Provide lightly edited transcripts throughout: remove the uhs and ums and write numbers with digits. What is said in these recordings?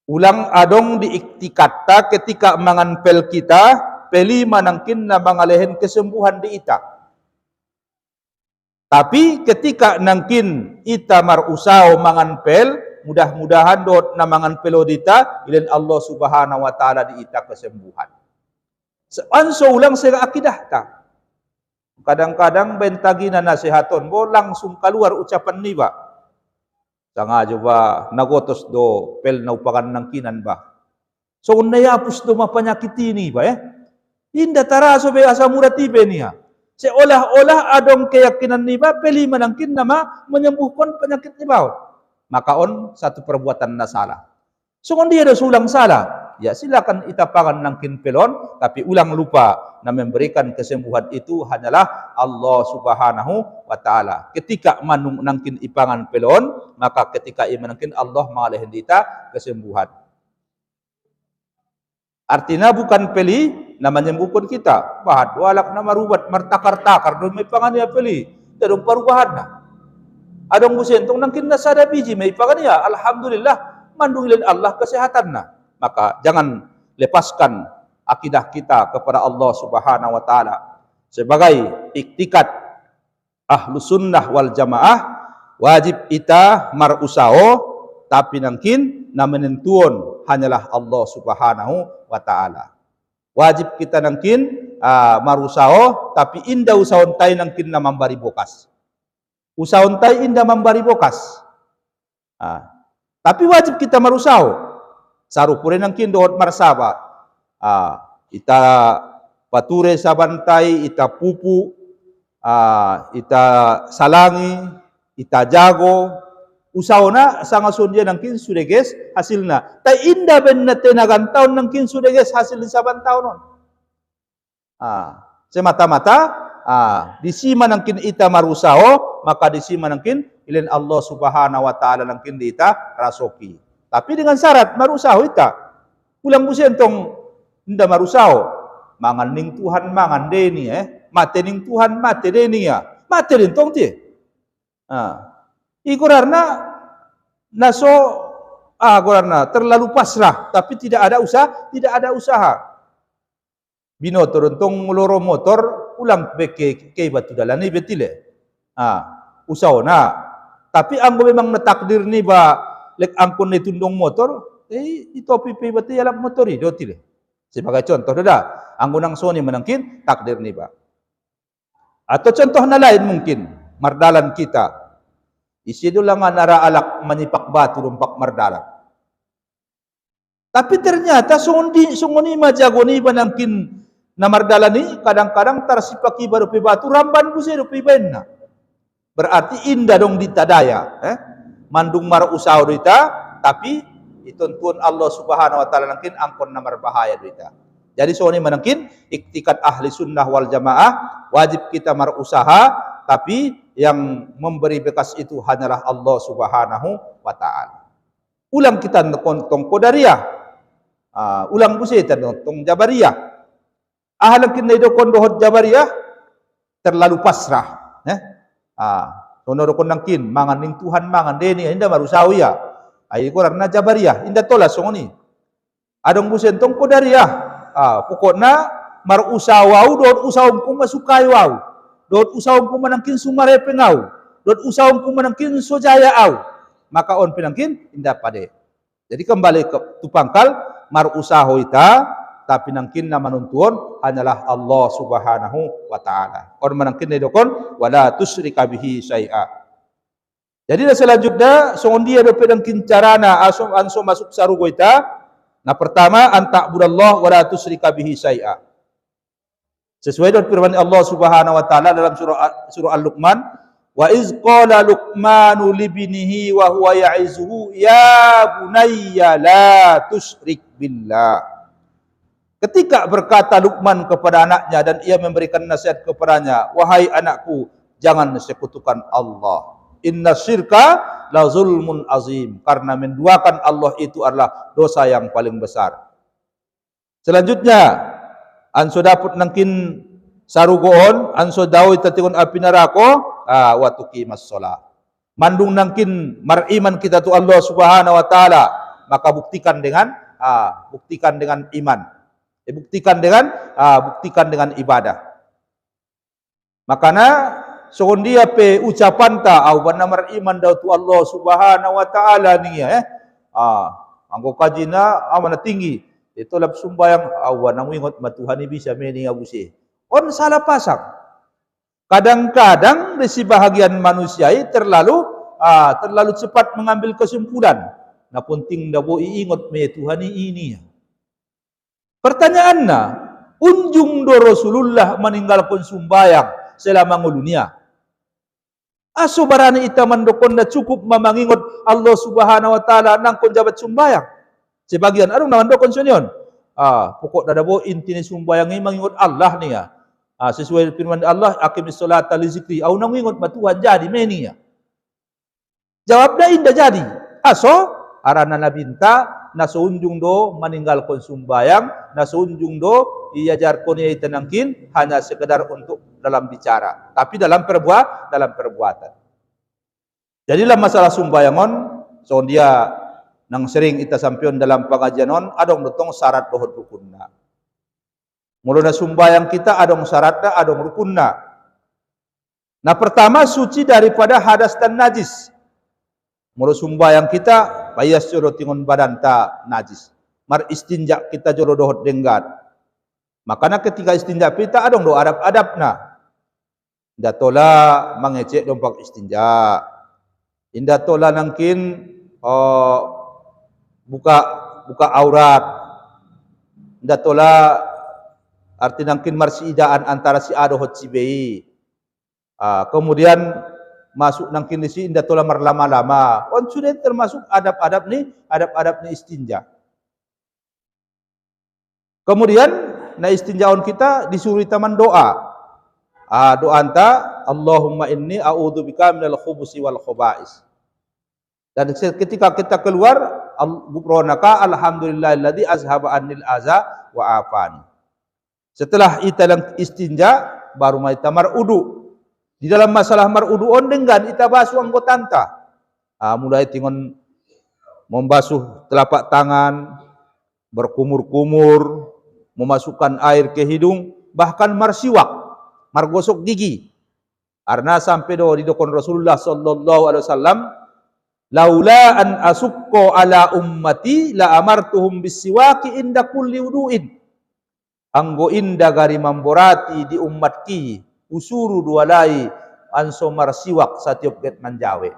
Ulang adong diiktikata ketika mangan pel kita, peli manangkin na mangalehin kesembuhan di ita. Tapi ketika nangkin ita marusao mangan pel, mudah-mudahan dot na mangan pelo dita, ilan Allah subhanahu wa ta'ala di ita kesembuhan. Anso ulang sira akidah ta. Kadang-kadang bentagi na nasihaton, bo langsung keluar ucapan ni ba. Sangajo ba, nagotos do, pel na upakan ng kinan ba. So, nayapos do mapanyakit ini ba Inda taraso be asa muratibe niya. Seolah-olah adong keyakinan ni ba, peli manangkin nama menyembuhkan penyakit ni ba. Makaon satu perbuatan na salah. So, kung dia ada sulang salah, ya silakan itapangan nangkin pelon, tapi ulang lupa na memberikan kesembuhan itu hanyalah Allah subhanahu wa ta'ala. Ketika manung nangkin ipangan pelon, maka ketika imanangkin Allah mengalahin dita kesembuhan. Artinya bukan peli na menyembuhkan kita. Bahad walak na marubat, martakar-takar, doon may pangan niya peli. Dadong parubahan na. Adong busentong nangkin na sada biji, may pangan niya. Alhamdulillah, mandungilin Allah kesehatan na. Maka jangan lepaskan akidah kita kepada Allah subhanahu wa ta'ala. Sebagai iktikat ahlu sunnah wal jamaah, wajib ita marusao, tapi nangkin na menentuon hanyalah Allah subhanahu wa ta'ala. Wajib kita nangkin marusao, tapi inda usaon tay nangkin na mambari bokas. Usaon tay inda mambari bokas. Tapi wajib kita marusao. Sarupure nangkin dohot marsaba. Ita pature sabantay, ita pupu, ita salangi, ita jago. Usaw na sangasun dia nangkin sudeges hasil na. Tay inda ben na tenagan taon nangkin sudeges hasil di sabantaw non. Semata-mata disima nangkin ita marusao, maka disima nangkin ilin Allah subhanahu wa ta'ala nangkin di ita rasoki. Tapi dengan syarat marusaho ita. Ulang busentong inda marusaho. Mangan ning Tuhan mangan deni mate ning Tuhan mate deni ya. Mate rin tong ti. Ikurarna naso kurarna terlalu pasrah tapi tidak ada usaha. Binotor untong loro motor ulang beke kay batu dalani betile. Usaho na. Tapi ang memang natakdir ni ba lek angkon ni tundong motor, itopi pe bati alap motori do tile. Sebagai contoh dada, angkon ang Sony menangkin takdir ni ba. Atau contoh na lain mungkin, mardalan kita. Isi do lang nara alak manipak batu rumpak mardalan. Tapi ternyata sungoni majagoni banangkin na mardalan ni kadang-kadang tarsipaki baru pe batu ramban busi do pe benna. Berarti indah dong ditadaya, mandung mar usaha dita, tapi ituntun Allah subhanahu wa ta'ala nangkin angkon na marbahaya dita. Jadi soalnya menangkin iktikat ahli sunnah wal jamaah, wajib kita mar usaha, tapi yang memberi bekas itu hanyalah Allah subhanahu wa ta'ala. Ulang kita tong Qadariyah, ulang busi tong Jabariyah. Ahlan kinna ido kondohot Jabariyah terlalu pasrah, Sonoro kon nangkin mangan ning Tuhan mangan deni inda marusawi ya. Ai ko na Jabariyah inda tola songoni. Adong busentong Qadariyah. Pokokna mar usawau dot usawum ko masukai wau. Dot usawum ko manangkin sumarepe ngau. Dot usawum ko manangkin sojaya au. Maka on pinangkin inda pade. Jadi kembali ke tupangkal mar usaho ita tapi nangkin na manuntuon hanyalah Allah subhanahu wa ta'ala. Orang manangkin na dokon, wala tusyrika bihi syai'a. Jadi selanjutnya, songon dia do pedangkin carana anso masuk sarugo ita. Nah pertama, anta'budallah wala tusyrika bihi syai'a. Sesuai dengan firman Allah subhanahu wa ta'ala dalam surah Al-Luqman, wa iz qala Luqmanu libnihi wa huwa ya'izuhu ya bunayya la tusyrik billah. Ketika berkata Luqman kepada anaknya dan ia memberikan nasihat kepadanya, wahai anakku, jangan sekutukan Allah. Inna syirka la zulmun azim. Karena menduakan Allah itu adalah dosa yang paling besar. Selanjutnya, anso dapat nangkin sarugoon, anso dawi tatikon api narako, watuki mas sholat. Mandung nangkin mariman kita tu Allah subhanahu wa ta'ala. maka buktikan dengan iman. Buktikan dengan ibadah. Makana soon dia pe ucapan ta au banamar iman daw tu Allah Subhanahu wa taala ni anggo kajina amana tinggi itu lab sumbayang awan namu ingot matuhani bisa meni ngabusi on salah pasang. Kadang-kadang di sebahagian manusia terlalu cepat mengambil kesimpulan. Na penting dabo iingot me Tuhani ini. Pertanyaannya, unjung do Rasulullah meninggalkan sumbayang selama ngulunia. Aso barani ita mandokon na cukup memangingot Allah Subhanahu wa taala nang kon jabat sumbayang. Sebagian arung namandokon sunyon. Pokok dadabo intine sumbayang ni mangingot Allah ni ya. Sesuai firman Allah, aqimis sholata li zikri. Au nang ingot batuhan jadi meni ya. Jawabnya indah jadi. Aso arana nabinta nasunjung do meninggalkan sumbayang, nasunjung do iajarkan ia tenangkin hanya sekedar untuk dalam bicara, tapi dalam perbuatan. Jadilah masalah sumbayangon, so dia nang sering kita sampion dalam pengajianon adong dotong syarat dohot rukunna. Muluna sumbayang kita adong syaratna, adong rukunna. Nah pertama suci daripada hadas dan najis. Mulu sumbayang kita payas joro tingon badan ta najis. Mar istinja kita joro dohot denggat. Makanya ketika istinja kita adong do adab-adabna. Indah tola mengecek dompak istinja. Indah tola nangkin buka aurat. Indah tola arti nangkin marsiidaan antara si A dohot si B. Kemudian masuk nangkin di sini indah tola marlama-lama. On sudah termasuk adab-adab ni istinja. Kemudian na istinjaon kita disuruh taman doa. Doa anta Allahumma inni a'udzubika minal khubusi wal khobais. Dan ketika kita keluar gufronaka alhamdulillahilladzi azhaba annil aza wa afani. Setelah ita istinja baru mai tamar udu. Di dalam masalah marudu on dengan ita basuh anggotanta. Mulai tingon membasuh telapak tangan, berkumur-kumur, memasukkan air ke hidung, bahkan marsiwak, margosok gigi. Karena sampai di dokon Rasulullah sallallahu alaihi wasallam, laula an asukko ala ummati la amartuhum bisiwaki inda kulli wudu'in. Anggo inda gari mamborati di umatki usuru dualai anso marsiwak satiap ket manjawe.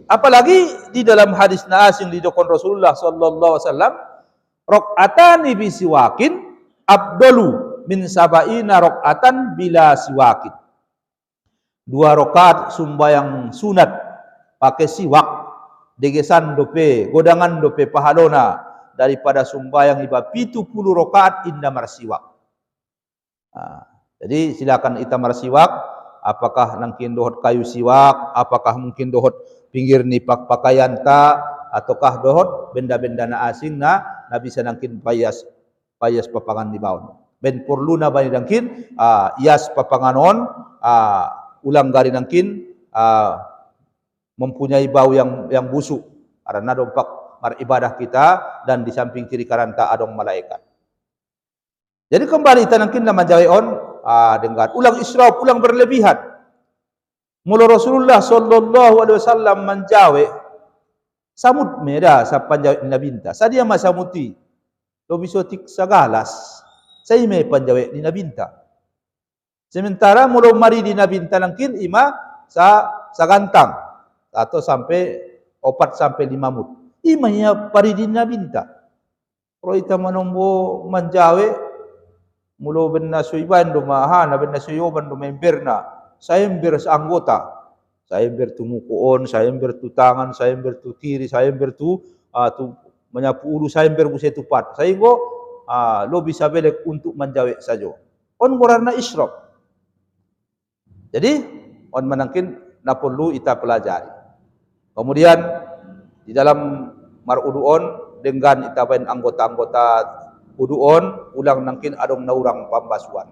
Apalagi di dalam hadis naasing di dokon Rasulullah sallallahu alaihi wasallam, rakaatani bisiwakin abdalu min sabaina rakaatan bila siwakin. 2 rakaat sumbayang sunat pakai siwak degesan dope godangan dope pahalona daripada sumbayang iba 70 rakaat inda marsiwak. Jadi silakan ita marsiwak, apakah nangkin dohot kayu siwak, apakah mungkin dohot pinggir nipak pakaian ta, ataukah dohot benda-benda na asing na bisa nangkin payas papangan di bawah. Ben perlu na bani nangkin ias papanganon ulang gari nangkin mempunyai bau yang busuk karena dompak maribadah kita dan di samping kiri kanan ta adong malaikat. Jadi kembali kita nangkin na manjawai on dengan ulang israf, ulang berlebihan. Mula Rasulullah sallallahu alaihi wasallam manjawe samut meda sa panjawe ni nabinta. Sa dia masamuti. Lo bisotik sa galas. Sa ime panjawe ni nabinta. Sementara mula mari di nabinta nangkin ima sa gantang atau sampai 4 sampai 5 mut. Ima nya pari di nabinta. Pro ita manombo manjawe mulo benna suiban do mahana benna suyoban do memberna. Saya ember anggota, saya ember tu mukuon, saya ember tu tangan, saya ember tu kiri, saya ember tu menyapu ulu, saya ember buset tupat. Saya go lo bisa belek untuk menjawab saja. On warna israf. Jadi on menangkin na perlu ita pelajari. Kemudian di dalam maruduon dengan ita bain anggota-anggota uduon ulang nangkin adong naurang pambasuan.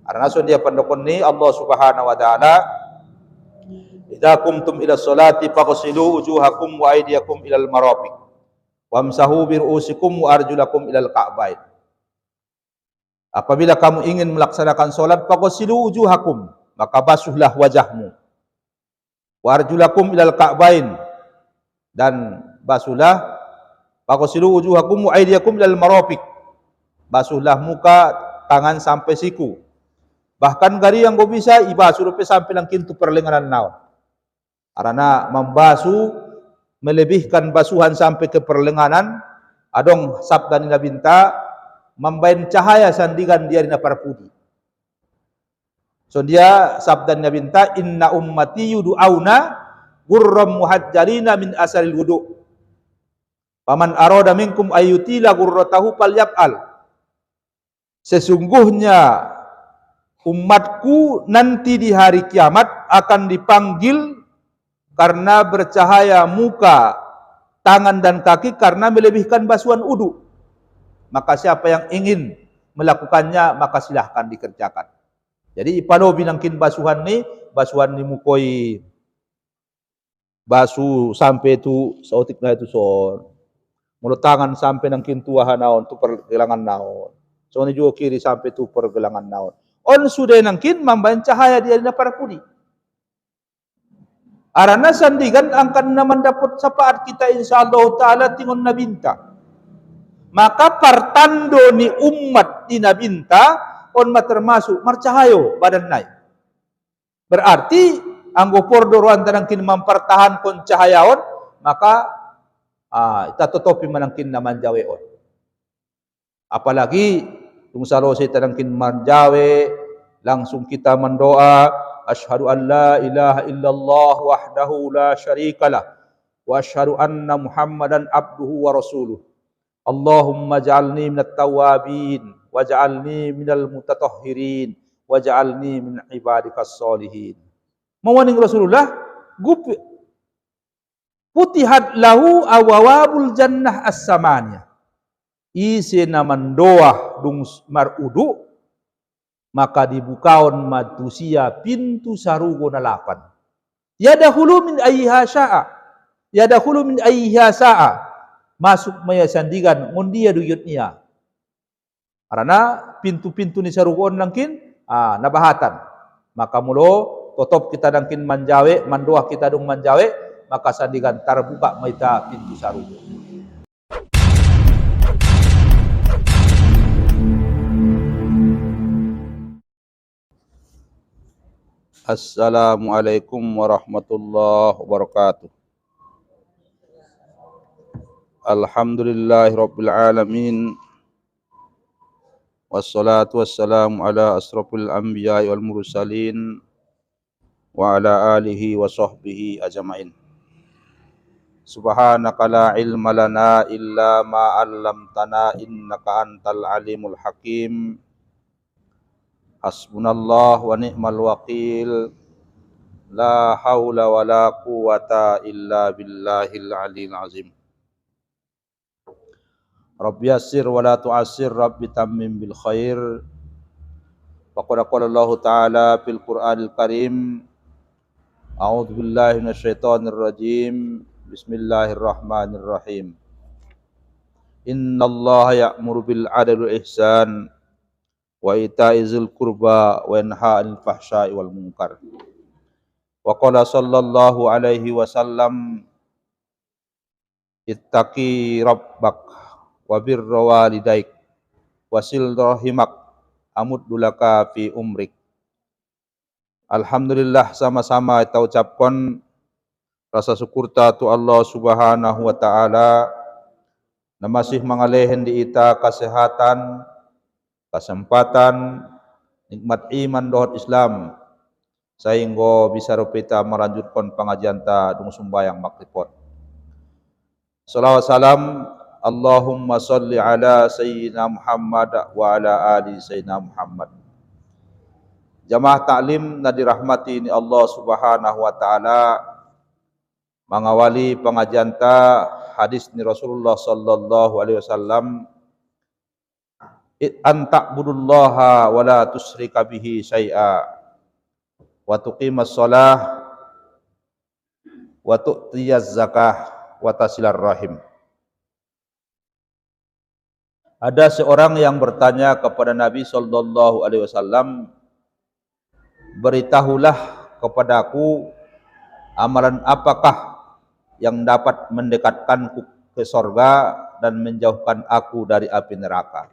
Karena so dia pendokon ni Allah Subhanahu wa taala idza qumtum ila sholati faghsilu wujuhakum wa aydiyakum ilal marafiq wamsahu bi ru'usikum wa arjulakum ilal ka'bain. Apabila kamu ingin melaksanakan salat, faghsilu wujuhakum, maka basuhlah wajahmu, wa arjulakum ilal ka'bain, dan basuhlah, faghsilu wujuhakum wa aydiyakum ilal marafiq, basuhlah muka, tangan sampai siku. Bahkan gari yang go bisa ibasuh sampai lang kintu perlenganan naon. Karena membasuh melebihkan basuhan sampai ke perlenganan, adong sabda ni Nabinta membain cahaya sandigan dia dina parpudi. So dia sabda ni Nabinta, inna ummati yudu'auna gurram muhajjalina min asaril wudu. Paman arada minkum ayyutila gurratahu falyaf'al. Sesungguhnya umatku nanti di hari kiamat akan dipanggil karena bercahaya muka, tangan dan kaki karena melebihkan basuhan wudu. Maka siapa yang ingin melakukannya, maka silahkan dikerjakan. Jadi ipano binangkin basuhan ni mukoi basuh sampai tu sautik na itu son. Mulut tangan sampai nangkin tuahan naon tu pergelangan naon. So ni juga kiri sampai tu pergelangan naon. On sudah nangkin mambayan cahaya dia na parpudi. Arana sandigan angkan naman dapat sapaat kita insyaallah taala tingon nabinta. Maka partando ni umat di nabinta on termasuk marcahayo badan naik. Berarti anggo pordo antara kin mempertahan kon cahayaon, maka ita tutupi manangkin naman jaweon. Apalagi tung sarosi tanangkin manjawe, langsung kita mendoa, asyhadu an la ilaha illallah wahdahu la syarikalah wa asyhadu anna Muhammadan abduhu wa rasuluh. Allahumma ja'alni minat tawabin waj'alni minal mutatahhirin waj'alni min ibadikas solihin. Mawaning Rasulullah gupi putihat lahu awawabul jannah as-samaniyah. Isi naman doa dung marudu, maka dibukaon manusia pintu sarugo na lapan. Yadahulu min ayyiha sya'a, yadahulu min ayyiha sa'a. Masuk maya sandigan ngundia duyut niya. Karena pintu-pintu ni sarugon nangkin nabahatan. Maka mulo totop kita nangkin manjawe, mandoa kita dong manjawe, maka sandigan terbuka maita pintu sarugo. Assalamualaikum warahmatullahi wabarakatuh. Alhamdulillahirabbil alamin. Wassalatu wassalamu ala asrofil anbiya'i wal mursalin wa ala alihi wa sahbihi ajma'in. Subhanaka la ilma lana illa ma 'allamtana innaka antal alimul hakim. Hasbunallah wa ni'mal wakil. La haula wa la quwata illa billahil aliyil azim. Rabbi yassir wa la tu'assir, Rabbi tammim bil khair. Faqad qala Allah Ta'ala fil Qur'anil Karim, a'udzu billahi minasyaitonir rajim. Bismillahirrahmanirrahim. Innallaha ya'muru bil 'adli wal ihsan wa ita'izil qurba wa yanha 'anil fahsya'i wal munkar. Wa qala sallallahu alaihi wasallam, ittaqi rabbak wa birra walidaik wasil rahimak amuddulaka fi umrik. Alhamdulillah, sama-sama kita ucapkan rasa syukur tu Allah Subhanahu wa taala na masih mangalehen di ita kesehatan, kesempatan, nikmat iman dohot Islam sehingga bisa rupita melanjutkan pengajian ta dung sumbayang makrifat. Salawat salam Allahumma salli ala Sayyidina Muhammad wa ala ali Sayyidina Muhammad. Jamaah taklim na dirahmati ni Allah Subhanahu wa taala, mengawali pengajian ta hadis ni Rasulullah sallallahu alaihi wasallam, an ta'budullaha wa la tusyrika bihi syai'a wa tuqimas shalah wa tu'tiyaz zakah wa tasilar rahim. Ada seorang yang bertanya kepada Nabi sallallahu alaihi wasallam, beritahulah kepadaku amalan apakah yang dapat mendekatkanku ke sorga dan menjauhkan aku dari api neraka.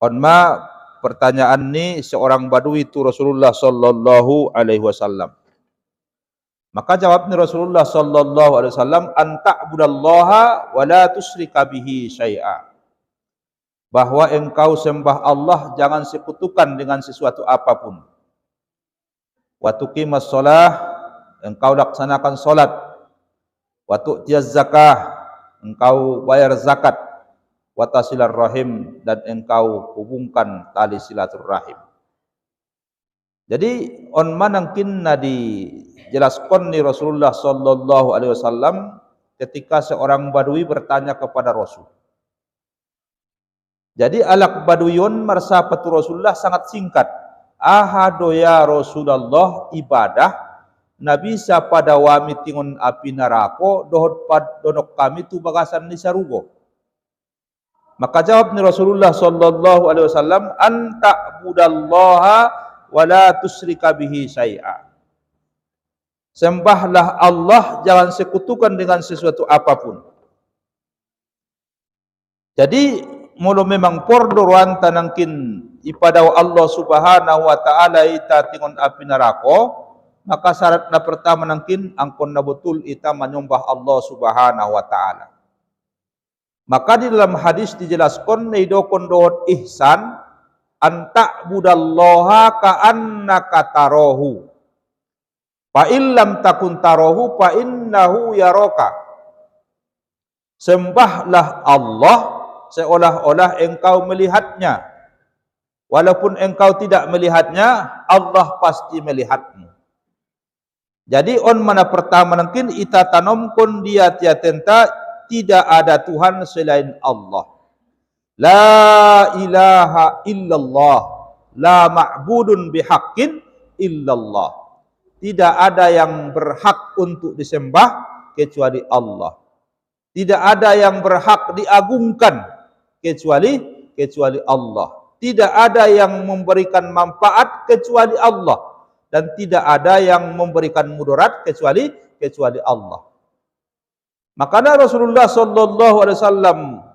Onma pertanyaan ini seorang badui itu Rasulullah sallallahu alaihi wasallam. Maka jawabnya Rasulullah sallallahu alaihi wasallam, anta'budallaha wa la tusyrika bihi syai'a. Bahwa engkau sembah Allah, jangan sekutukan dengan sesuatu apapun. Wa tuqimas shalah, engkau laksanakan salat. Wa tu'tiyaz zakah, engkau bayar zakat. Wa tasilar rahim, dan engkau hubungkan tali silaturahim. Jadi on manangkin dijelaskan ni Rasulullah sallallahu alaihi wasallam ketika seorang badui bertanya kepada Rasul. Jadi alak baduyun marsapatu Rasulullah sangat singkat. Ahado ya Rasulullah ibadah Nabi sa pada wami tingon api narako dohot pad donok kami tu bagasan ni sarugo. Maka jawab ni Rasulullah sallallahu alaihi wasallam, anta budallaha wa la tusyrika bihi syai'a. Sembahlah Allah, jangan sekutukan dengan sesuatu apapun. Jadi mulu memang pordoruan tanangkin ipadau Allah subhanahu wa ta'ala ita tingon api narako, maka syarat na pertama nangkin angkon na betul ita menyembah Allah subhanahu wa ta'ala. Maka di dalam hadis dijelaskan neidokon dohot ihsan, anta budallaha ka'annaka tarohu, fa illam takun tarohu fa innahu yaroka. Sembahlah Allah seolah-olah engkau melihatnya. Walaupun engkau tidak melihatnya, Allah pasti melihatmu. Jadi on mana pertama mungkin ita tanamkan dia tiatenta tidak ada Tuhan selain Allah. La ilaha illallah, la ma'budun bihaqqin illallah. Tidak ada yang berhak untuk disembah kecuali Allah. Tidak ada yang berhak diagungkan kecuali Allah. Tidak ada yang memberikan manfaat kecuali Allah, dan tidak ada yang memberikan mudarat kecuali Allah. Makanya Rasulullah sallallahu alaihi wasallam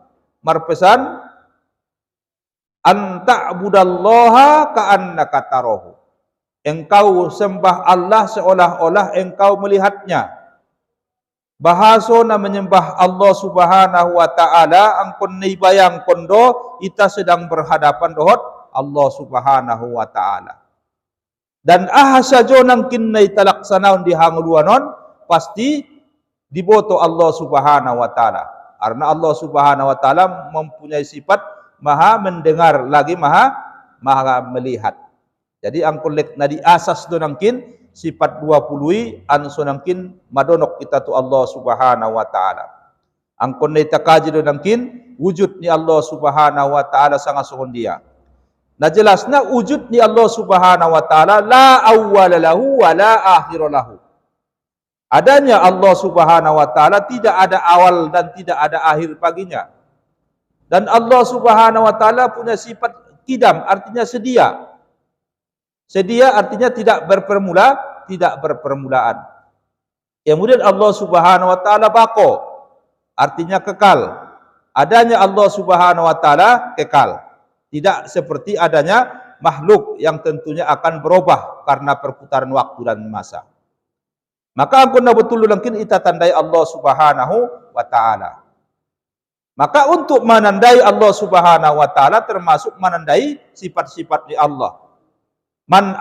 marpesan, anta budallaha ka'annaka tarahu. Engkau sembah Allah seolah-olah engkau melihatnya. Bahaso na menyembah Allah subhanahu wa ta'ala angkon naibayang kondo ita sedang berhadapan dohot Allah subhanahu wa ta'ala. Dan ahasajo nang kinnay talaksanaon di hanguluanon pasti diboto Allah subhanahu wa ta'ala. Karena Allah subhanahu wa ta'ala mempunyai sifat maha mendengar lagi maha melihat. Jadi angkon lek na di asas do nangkin sifat 20 ansonangkin madonok kita tu Allah subhanahu wa ta'ala. Angkon na itakaji do nangkin wujud ni Allah subhanahu wa ta'ala sangat suhun dia. Nah jelasnya wujud ni Allah subhanahu wa ta'ala la awwala lahu wa la akhira lahu. Adanya Allah subhanahu wa ta'ala tidak ada awal dan tidak ada akhir baginya. Dan Allah subhanahu wa ta'ala punya sifat kidam, artinya sedia. Sedia artinya tidak berpermulaan. Kemudian Allah subhanahu wa ta'ala bako, artinya kekal. Adanya Allah subhanahu wa ta'ala kekal. Tidak seperti adanya makhluk yang tentunya akan berubah karena perputaran waktu dan masa. Maka angkun na betul langkin ita tandai Allah subhanahu wa ta'ala. Maka untuk menandai Allah subhanahu wa ta'ala termasuk menandai sifat-sifat di Allah. Man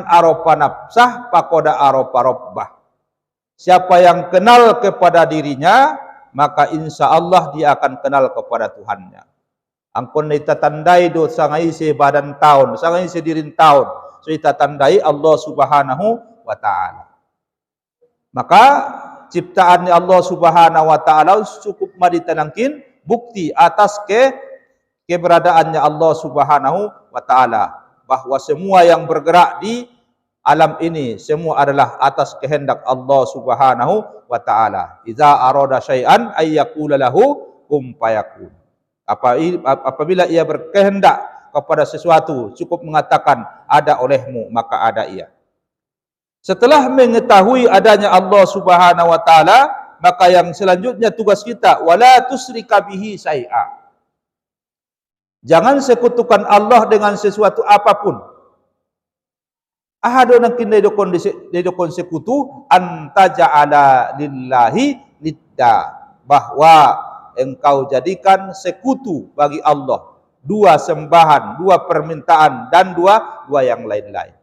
arofa nafsah pakoda arofa robbah. Siapa yang kenal kepada dirinya, maka insya Allah dia akan kenal kepada Tuhannya. Angkon ita tandai do sangai se badan tahun, sangai se dirin tahun. So ita tandai Allah subhanahu wa ta'ala. Maka ciptaan Allah subhanahu wa ta'ala cukup maditanangkin bukti atas keberadaannya Allah subhanahu wa ta'ala. Bahwa semua yang bergerak di alam ini semua adalah atas kehendak Allah Subhanahu wa taala. Idza arada syai'an ay yaqula lahu kum fayakun. Apabila ia berkehendak kepada sesuatu, cukup mengatakan ada olehmu, maka ada ia. Setelah mengetahui adanya Allah Subhanahu wa taala, maka yang selanjutnya tugas kita wala tusyrika bihi syai'a. Jangan sekutukan Allah dengan sesuatu apapun. Ahadu nakin dedokon sekutu antaja'ala lillahi nidda, bahwa engkau jadikan sekutu bagi Allah, dua sembahan, dua permintaan, dan dua yang lain-lain.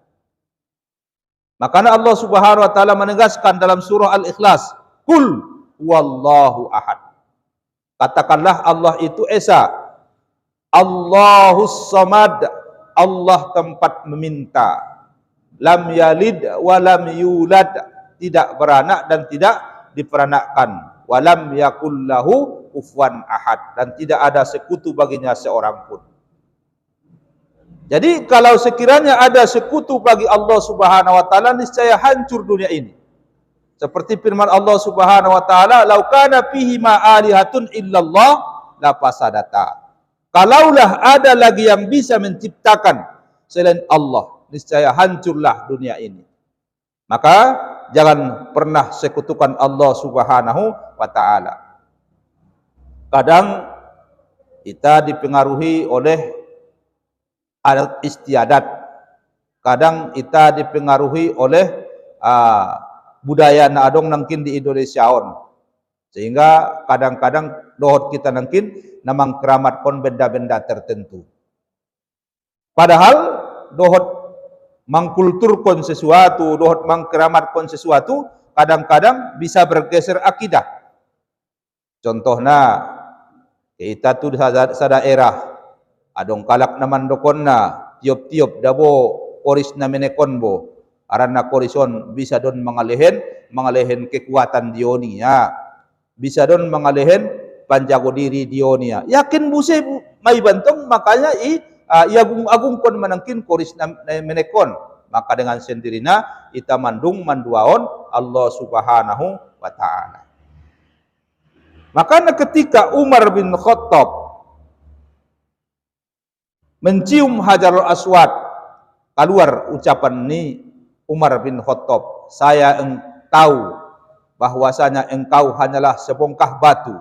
Makanya Allah Subhanahu wa taala menegaskan dalam surah Al-Ikhlas, "Qul wallahu ahad." Katakanlah Allah itu esa, Allahus samad, Allah tempat meminta, lam yalid wa lam yulad, tidak beranak dan tidak diperanakkan, walam yakul lahu kufuwan ahad, dan tidak ada sekutu baginya seorang pun. Jadi kalau sekiranya ada sekutu bagi Allah Subhanahu wa taala, niscaya hancur dunia ini. Seperti firman Allah Subhanahu wa taala, "Lau kana fihi ma alihatun illallah la fasadata." Kalaulah ada lagi yang bisa menciptakan selain Allah, niscaya hancurlah dunia ini. Maka jangan pernah sekutukan Allah Subhanahu wa taala. Kadang kita dipengaruhi oleh adat istiadat, kadang kita dipengaruhi oleh budaya na adong nangkin di Indonesia on, sehingga kadang-kadang dohot kita nangkin namang keramat kon benda-benda tertentu. Padahal dohot mengkulturkan sesuatu, dohot mengkeramatkan sesuatu, kadang-kadang bisa bergeser akidah. Contohnya kita tu sa daerah adong kalak naman dokonna tiop-tiop dabo koris na menekon bo, aranna korison bisa don mengalihin kekuatan dionia, bisa don mengalihin panjago diri dionia. Yakin buse may bantong, makanya iagung kon manangkin koris na menekon, maka dengan sendirinya ita manduaon Allah Subhanahu wa taala. Maka ketika Umar bin Khattab mencium Hajarul Aswad, keluar ucapan ini Umar bin Khattab, "Saya tahu bahwasanya engkau hanyalah sebongkah batu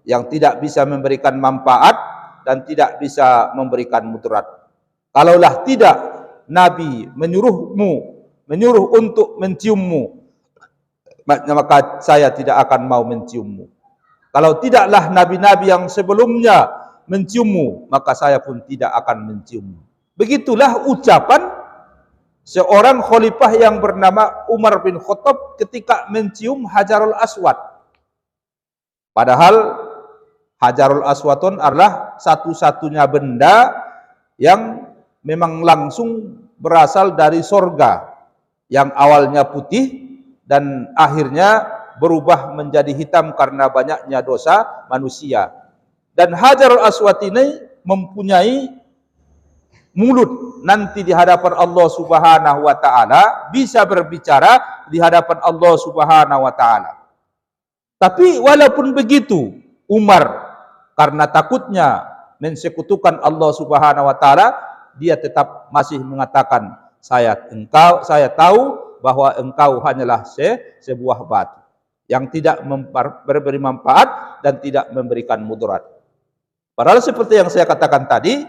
yang tidak bisa memberikan manfaat dan tidak bisa memberikan mudarat. Kalaulah tidak Nabi menyuruh untuk menciummu, maka saya tidak akan mau menciummu. Kalau tidaklah nabi-nabi yang sebelumnya menciummu, maka saya pun tidak akan menciummu." Begitulah ucapan seorang khalifah yang bernama Umar bin Khattab ketika mencium Hajarul Aswad. Padahal Hajarul Aswadun adalah satu-satunya benda yang memang langsung berasal dari sorga, yang awalnya putih dan akhirnya berubah menjadi hitam karena banyaknya dosa manusia. Dan Hajarul Aswad ini mempunyai mulut nanti di hadapan Allah Subhanahu wa taala, bisa berbicara di hadapan Allah Subhanahu wa taala. Tapi walaupun begitu, Umar karena takutnya mensekutukan Allah Subhanahu wa taala, dia tetap masih mengatakan, saya tahu bahwa engkau hanyalah sebuah batu yang tidak memberi manfaat dan tidak memberikan mudarat. Padahal seperti yang saya katakan tadi,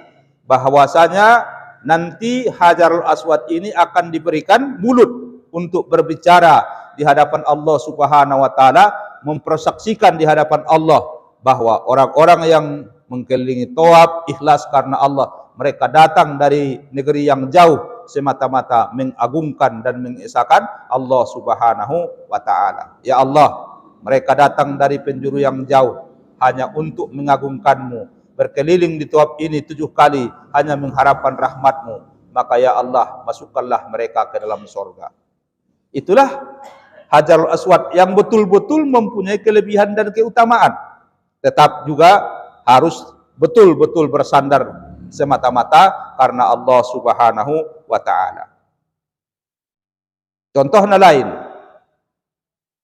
bahwasanya nanti Hajarul Aswad ini akan diberikan mulut untuk berbicara di hadapan Allah Subhanahu wa taala, mempersaksikan di hadapan Allah bahwa orang-orang yang mengelilingi Tawaf ikhlas karena Allah, mereka datang dari negeri yang jauh semata-mata mengagungkan dan mengesahkan Allah Subhanahu wa taala. Ya Allah, mereka datang dari penjuru yang jauh hanya untuk mengagungkanmu, berkeliling di Tawaf ini 7 kali hanya mengharapkan rahmatmu, maka ya Allah, masukkanlah mereka ke dalam surga. Itulah Hajarul Aswad yang betul-betul mempunyai kelebihan dan keutamaan. Tetap juga harus betul-betul bersandar semata-mata karena Allah Subhanahu wa taala. Contoh na lain,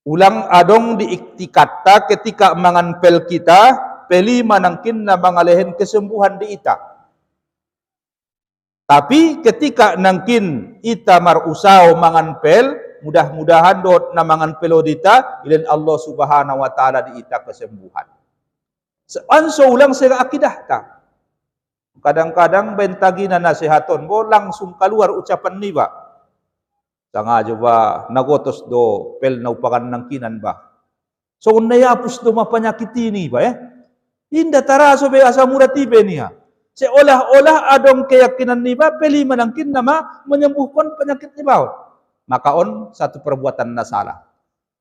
ulang adong diiktikata ketika mangan pel kita, peli manangkin na mangalehin kesembuhan di ita. Tapi ketika nangkin ita marusaw mangan pel, mudah-mudahan dot na mangan pelodita, ilan Allah subhanahu wa ta'ala di ita kesembuhan. Anso ulang sila akidah ta. Kadang-kadang bentagi na nasihaton mo, langsung keluar ucapan ni ba. Sangajo ba, nagotos do, pel na upakan ng kinan ba. So, nayapos do mapanyakit ini ba Inda taraso be asa muratibe niya. Seolah-olah adong keyakinan ni ba, peli manangkin nama menyembuhkan penyakit ni ba. Makaon satu perbuatan na salah.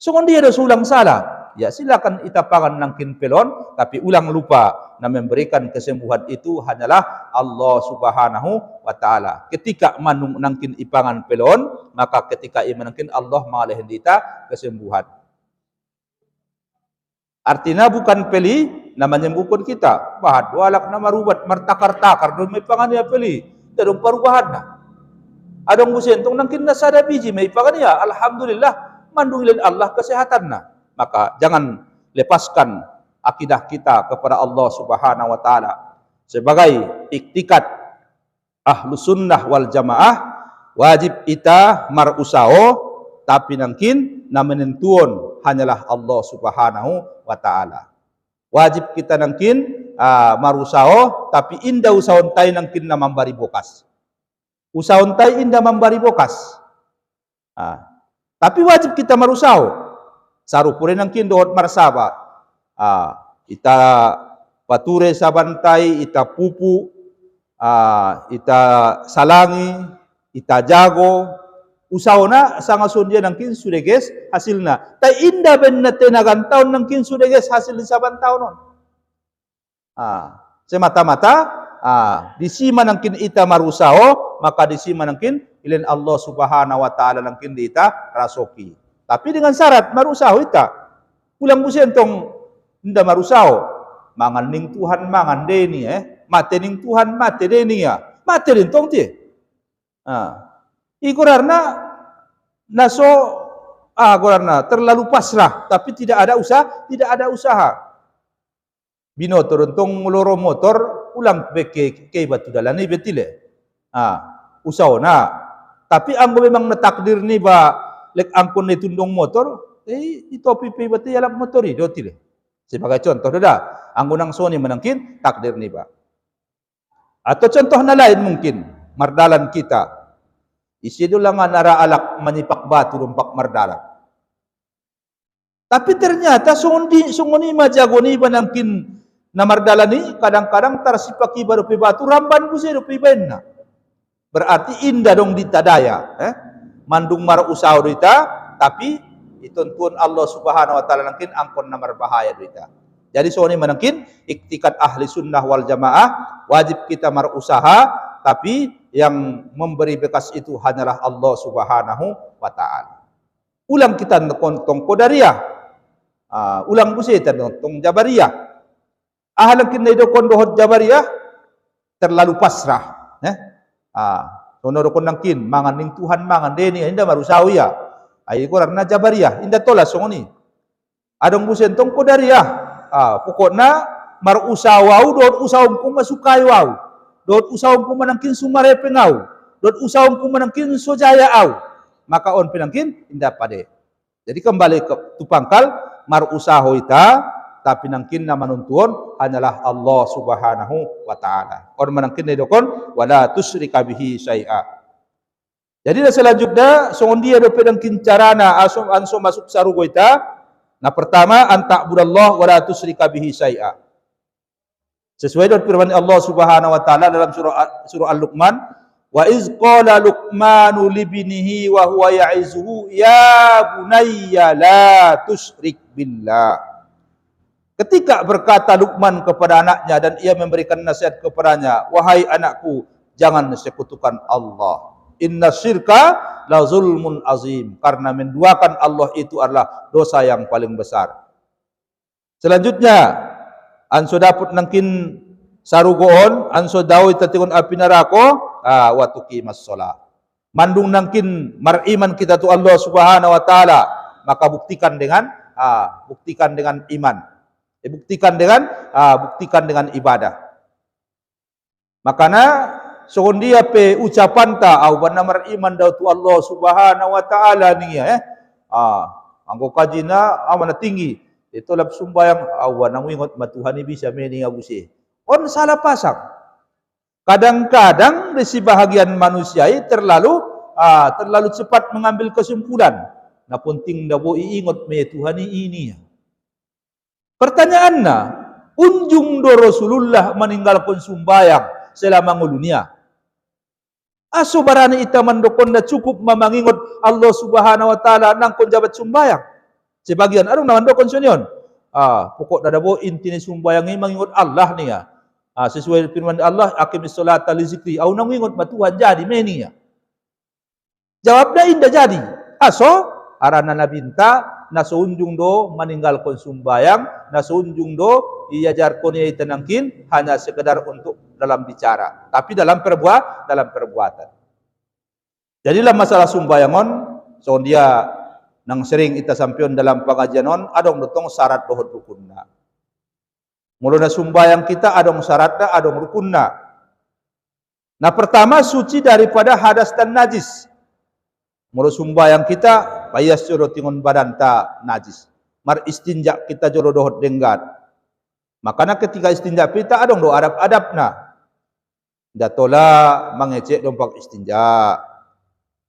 So, kung dia ada sulang salah, ya silakan itapangan nangkin pelon, tapi ulang lupa na memberikan kesembuhan itu hanyalah Allah subhanahu wa ta'ala. Ketika manung nangkin ipangan pelon, maka ketika imanangkin Allah mengalahin kita kesembuhan. Artinya bukan peli na menyembuhkan kita. Bahad walak na marubat martakar-takar doon may pangan niya peli. Dadong parubahan na. Adong musentong nangkin na sada biji may pangan niya. Alhamdulillah mandungilin Allah kesehatan na. Maka jangan lepaskan akidah kita kepada Allah subhanahu wa ta'ala. Sebagai iktikat ahlu sunnah wal jamaah, wajib ita marusao, tapi nangkin na menentuon hanyalah Allah subhanahu wa ta'ala. Wajib kita nangkin marusao, tapi inda usaon tayo nangkin na mambari bokas. Usaon tayo inda mambari bokas. Tapi wajib kita marusao. Sarupurin nangkin doot marsaba. Ita pature sabantay, ita pupu, ita salangi, ita jago, usaw na sa ngason dia ng kinsudeges hasil na. Tay inda ben na tinagantaw ng kinsudeges hasil sa bantaw nun. Sa mata-mata, disima ng kin ita marusao, maka disima ng kin ilin Allah subhanahu wa ta'ala ng kin ita rasoki. Tapi dengan syarat marusao ita. Ulang busentong inda marusao. Mangan ning Tuhan mangan deni mate ning Tuhan mate deni ya. Mate rin tong ti. Ikurarna naso kurarna terlalu pasrah tapi tidak ada usaha. Binotor untong loro motor ulang beke ke batu dalani betile. Usaha na. Tapi ang memang natakdir ni ba lek angkon ni tundong motor ito pipi bati alak motori do tile. Sebagai contoh dada, anggunang Sony menangkin takdir ni ba. Atau contoh na lain mungkin mardalan kita. Isi do lang nara alak manipak batu rumpak mardalan. Tapi ternyata sunguni majagoni banangkin na mardalan ni kadang-kadang tarsipaki baru pi batu ramban busi do pi benna. Berarti indah dong ditadaya, mandung mar usaha dita, tapi ituntun Allah subhanahu wa ta'ala nangkin angkon na marbahaya dita. Jadi soalnya menangkin iktikat ahli sunnah wal jamaah, wajib kita marusaha, tapi yang memberi bekas itu hanyalah Allah subhanahu wa ta'ala. Ulang kita tong Qadariyah, ulang busi tong Jabariyah. Ahalang kinaido kondohot Jabariyah, terlalu pasrah. Sonoro konangkin, mangan ning Tuhan mangan deni, inda marusaw ya. Ay kurang na Jabariyah, inda tolas songoni. Adong busen tong Qadariyah, pokokna marusawaw, doon usawang kung masukayaw. Doon usawang kung manangkin sumarepengaw. Doon usawang kung manangkin sojayaaw. Maka on pinangkin, inda pade. Jadi kembali ke tupangkal, marusaho ita, tapi nangkin na manuntuon hanyalah Allah subhanahu wa ta'ala. On manangkin na dokon, wala tusyrika bihi syai'a. Jadi selanjutnya, songon dia do pedangkin carana anso masuk sarugo ita. Nah pertama, anta'budallah wala tusyrika bihi syai'a. Sesuai dengan firman Allah subhanahu wa ta'ala dalam surah Al-Luqman, wa iz qala Luqmanu libnihi wa huwa ya'izuhu ya bunayya la tusyrik billah. Ketika berkata Luqman kepada anaknya dan ia memberikan nasihat kepadanya, wahai anakku, jangan sekutukan Allah. Inna syirka la zulmun azim. Karena menduakan Allah itu adalah dosa yang paling besar. Selanjutnya, anso dapat nangkin sarugoon, anso daw itatikon api narako, watuki mas sholat. mandung nangkin mariman kita tu Allah Subhanahu wa taala, maka buktikan dengan iman. Buktikan dengan ibadah. Makana sogon dia pe ucapan ta au bana mariman da tu Allah Subhanahu wa taala ni anggo kajina amana tinggi. Itu lab sumbayang awan nang ingot matuhan bisa meni ngabusi. On salah pasang. Kadang-kadang di sebahagian manusia terlalu cepat mengambil kesimpulan. Na penting dabo iingot me Tuhan ini. Pertanyaannya, unjung do Rasulullah meninggalkan sumbayang selama ngulunia. Aso barani ita mandokon na cukup memangingot Allah Subhanahu wa taala nang kon jabat sumbayang. Sebagian arung na mandokon sunyon. Pokok dadabo intine sumbayang ni mangingot Allah ni ya. Sesuai firman Allah, aqimis sholata li zikri. Au nang ingot Tuhan jadi meni ya. Jawabnya indah jadi. Aso arana nabinta nasunjung do meninggalkan sumbayang, nasunjung do iajarkan ia tenangkin hanya sekedar untuk dalam bicara, tapi dalam perbuatan. Jadilah masalah sumbayangon, so dia nang sering kita sampion dalam pengajian on, adong dotong syarat dohot rukunna. Muluna sumbayang kita adong syaratna, adong rukunna. Nah pertama suci daripada hadas dan najis. Mulu sumbayang kita payas joro tingon badan ta najis. Mar istinja kita joro dohot denggat. Makanya ketika istinja kita adong do adab-adabna. Indah tola mengecek dompak istinja.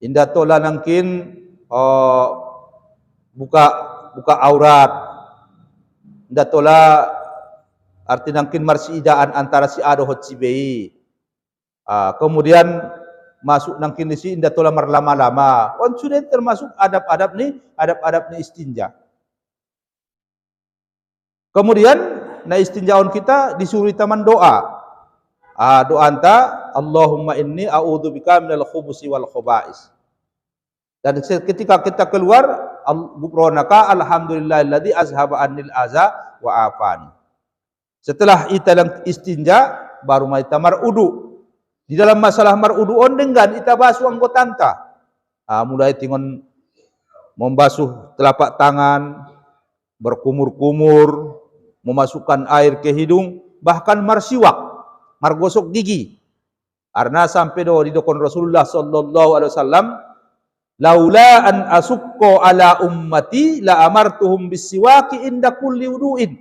Indah tola nangkin buka aurat. Indah tola arti nangkin marsiidaan antara si A dohot si B. Kemudian masuk nangkin di sini indah tola marlama-lama. On sudah termasuk adab-adab ni istinja. Kemudian na istinjaon kita disuruh taman doa. Doa anta Allahumma inni a'udzubika minal khubusi wal khaba'is. Dan ketika kita keluar gufronaka alhamdulillahilladzi azhaba annil aza wa afani. Setelah ita istinja baru mai tamar udu. Di dalam masalah marudu on dengan ita basuh anggotanta. Mulai tingon membasuh telapak tangan, berkumur-kumur, memasukkan air ke hidung, bahkan marsiwak, margosok gigi. Karena sampai di dokon Rasulullah sallallahu alaihi wasallam, laula an asukko ala ummati la amartuhum bisiwaki inda kulli wudu'in.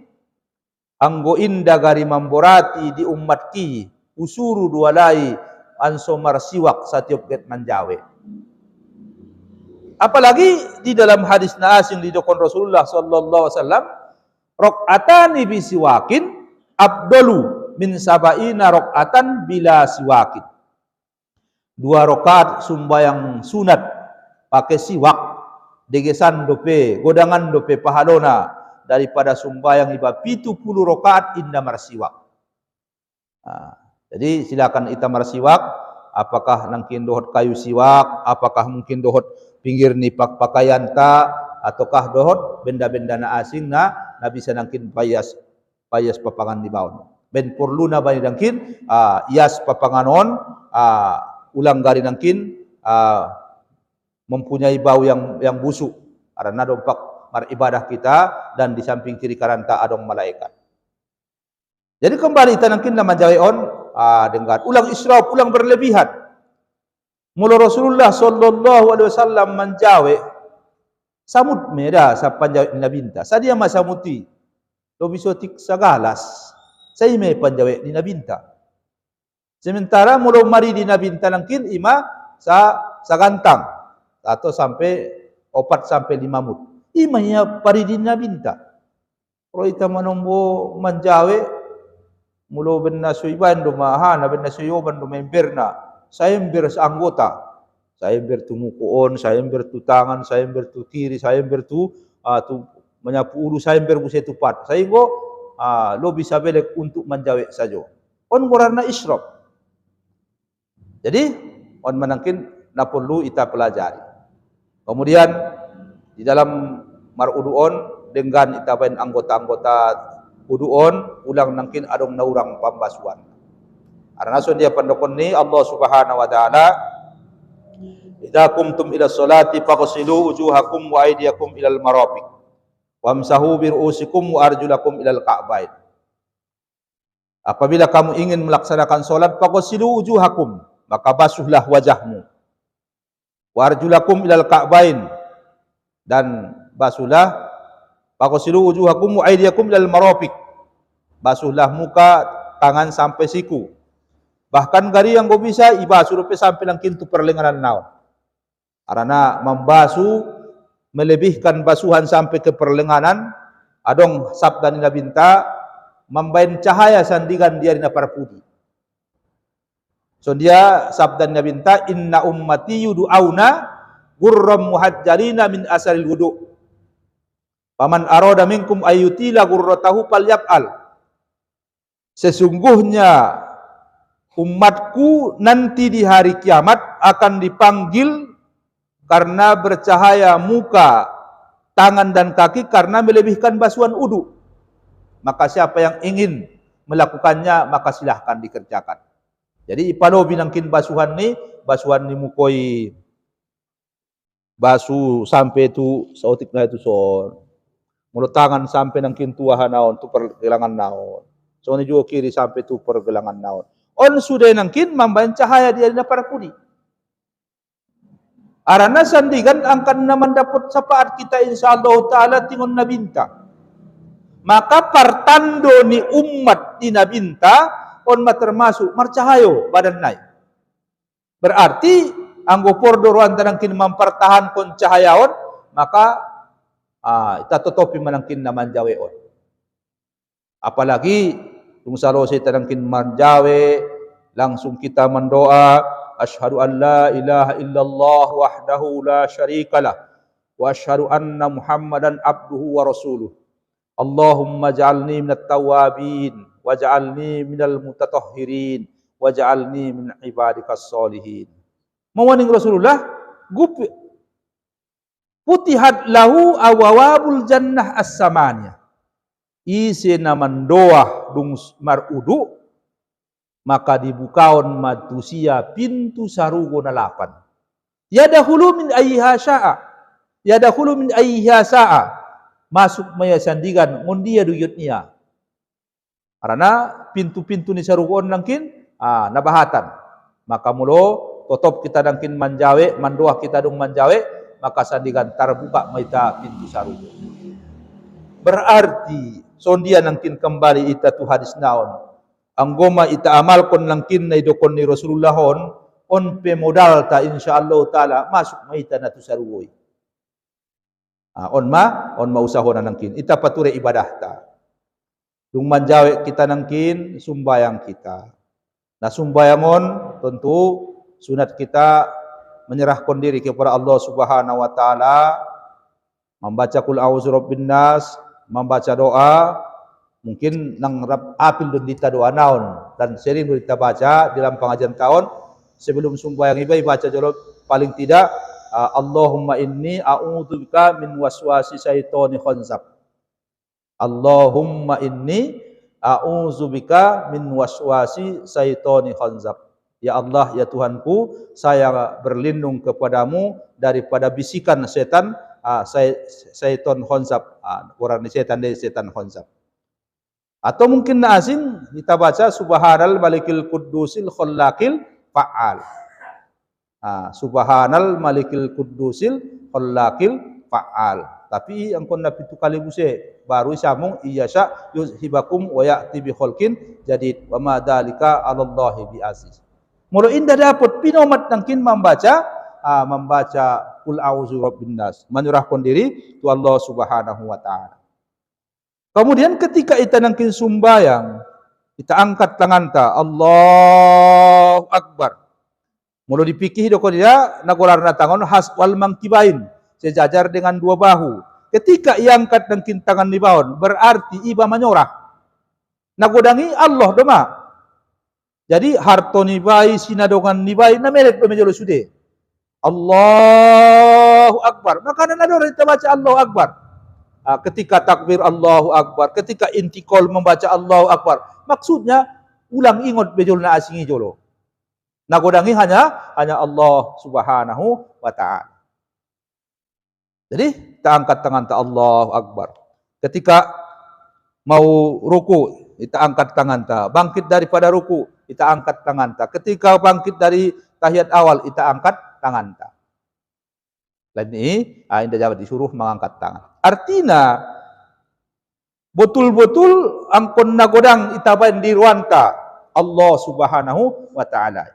Anggo inda gari mamborati di umatki usuru dualai anso marsiwak satiap ket manjawe. Apalagi di dalam hadis naasing di dokon Rasulullah sallallahu alaihi wasallam, rakaatani bisiwakin abdalu min sabaina rakaatan bila siwakin. 2 rakaat sumbayang sunat pakai siwak degesan dope godangan dope pahalona daripada sumbayang iba 70 rakaat inda marsiwak. Jadi silakan ita marsiwak, apakah nangkin dohot kayu siwak, apakah mungkin dohot pinggir nipak pakaian ta, ataukah dohot benda-benda na asing na bisa nangkin payas papangan di bawah. Ben perlu na bani nangkin ias papanganon ulang gari nangkin mempunyai bau yang busuk karena dompak maribadah kita dan di samping kiri kanan ta adong malaikat. Jadi kembali tanangkin na manjaweon dengan ulang israf, ulang berlebihan. Mula Rasulullah sallallahu alaihi wasallam menjawe samut meda sa panjawe ni nabinta. Sadia masamuti. Lo bisotik sagalas. Saya me panjawe ni nabinta. Sementara mula mari di nabinta nangkin ima sa gantang atau sampai 4 sampai 5 mut. Ima nya pari di nabinta. Kalau ita manombo menjawe mulo benna suiban do mahana benna suyoban do memberna saya member sa anggota saya member tu mukuon saya member tu tangan saya member tu kiri saya member tu menyapu ulu saya member buset tupat saya go lo bisa belek untuk menjawe sajo on gorarna israf. Jadi on manangkin na perlu ita pelajari. Kemudian di dalam maruduon dengan ita bain anggota-anggota uduon ulang nangkin adong naurang pambasuan. Karena so dia pandokon ni Allah Subhanahu wa taala idza qumtum ila sholati faghsilu wujuhakum wa aydiyakum ilal marafiq wamsahu bi ru'usikum wa arjulakum ilal ka'bain. Apabila kamu ingin melaksanakan salat, faghsilu wujuhakum, maka basuhlah wajahmu. Wa arjulakum ilal ka'bain, dan basuhlah, faghsilu wujuhakum wa aydiyakum ilal marafiq, basuhlah muka, tangan sampai siku. Bahkan gari yang kau bisa ibasuh sampai nang kintu perlenganan naon. Karena membasuh melebihkan basuhan sampai ke perlenganan, adong sabda ni Nabinta membain cahaya sandigan dia dina parpudi. So dia sabda ni Nabinta, inna ummati yudu'auna gurram muhajjalina min asaril wudu. Paman arada minkum ayyutila gurratahu falyaf'al. Sesungguhnya umatku nanti di hari kiamat akan dipanggil karena bercahaya muka, tangan dan kaki karena melebihkan basuhan wudu. Maka siapa yang ingin melakukannya maka silahkan dikerjakan. Jadi ipalo binangkin basuhan ni mukoi basuh sampai tu sautik na itu son. Mulut tangan sampai nangkin tuahan naon tu pergelangan naon. So ni juga kiri sampai tu pergelangan naon. On sudah nangkin membain cahaya dia dina parpudi. Arana sandigan angkan naman dapat sapaat kita insyaallah taala tingon nabinta. Maka partando ni umat di nabinta on termasuk marcahayo badan naik. Berarti anggo pordoruan tanangkin mempertahan kon cahayaon, maka ita totopi manangkin naman jaweon. Apalagi kung sarose tanangkin manjawe, langsung kita mendoa, asyhadu an la ilaha illallah wahdahu la syarikalah wa asyhadu anna Muhammadan abduhu wa rasuluh. Allahumma ja'alni minat tawabin waj'alni minal mutatahhirin waj'alni min ibadikas solihin. Mawaning Rasulullah gupi putihat lahu awawabul jannah as-samaniyah. Isi naman doa dung marudu, maka dibukaon manusia pintu sarugo na lapan. Yadahulu min ayyiha sya'a. Yadahulu min ayyiha sa'a. Masuk maya sandigan ngundia duyut niya. Karena pintu-pintu ni sarugoon langkin nabahatan. Maka mulo totop kita langkin manjawe, mandoa kita dung manjawe, maka sandigan terbuka maita pintu sarugo. Berarti sondia langkin kembali ita tu hadis naon. Anggoma ita amal kon langkin na idokon ni Rasulullah on pemodal ta insyaallah taala masuk maita na tu sarugoy. On mausahon na langkin ita pature ibadah ta. Dung manjawe kita nangkin sumbayang kita. Nah sumbayangon tentu sunat kita menyerahkan diri kepada Allah Subhanahu wa taala, membaca qul a'udzu birabbin nas, membaca doa, mungkin nang apil dun dita doa naon dan sering kita baca dalam pengajian tahun sebelum sumbayang ibai baca jolok paling tidak Allahumma inni a'udzubika min waswasi syaitani khanzab. Allahumma inni a'udzubika min waswasi syaitani khanzab. Ya Allah, ya Tuhanku, saya berlindung kepadamu daripada bisikan setan syaitan khanzab. Orang setan dari setan khanzab. Atau mungkin na asing kita baca subhanal malikil quddusil khallaqil fa'al. Subhanal malikil quddusil khallaqil fa'al. Tapi ang kon napitu kali buse baru samung iyasha yuzhibakum wa ya'ti bi khalqin jadid wa ma dzalika 'alallahi bi aziz. Mula indah dapat pinomat nangkin membaca qul a'udzu birabbin nas, menyerahkan diri tu Allah Subhanahu wa taala. Kemudian ketika kita nangkin sumbayang, kita angkat tangan ta, Allahu Akbar. Mula dipikih doko dia nagolarna tangan has wal mangkibain, sejajar dengan dua bahu. Ketika ia angkat nangkin tangan di bawah, berarti iba menyorah. Nagodangi Allah doma. Jadi harto ni bai sinadongan ni bai na meret do mejolo sude. Allahu Akbar. Maka nanador kita baca Allahu Akbar. Ketika takbir Allahu Akbar, ketika intikal membaca Allahu Akbar. Maksudnya ulang ingot bejol na asingi jolo. Nagodangi hanya Allah Subhanahu wa taala. Jadi kita angkat tangan ta Allahu Akbar. Ketika mau ruku, kita angkat tangan ta. Bangkit daripada ruku, kita angkat tangan ta. Ketika bangkit dari tahiyat awal, kita angkat tangan ta. Lain ini, indah jawab disuruh mengangkat tangan. Artinya betul-betul angkon nagodang itabain di ruanta Allah Subhanahu wa taala.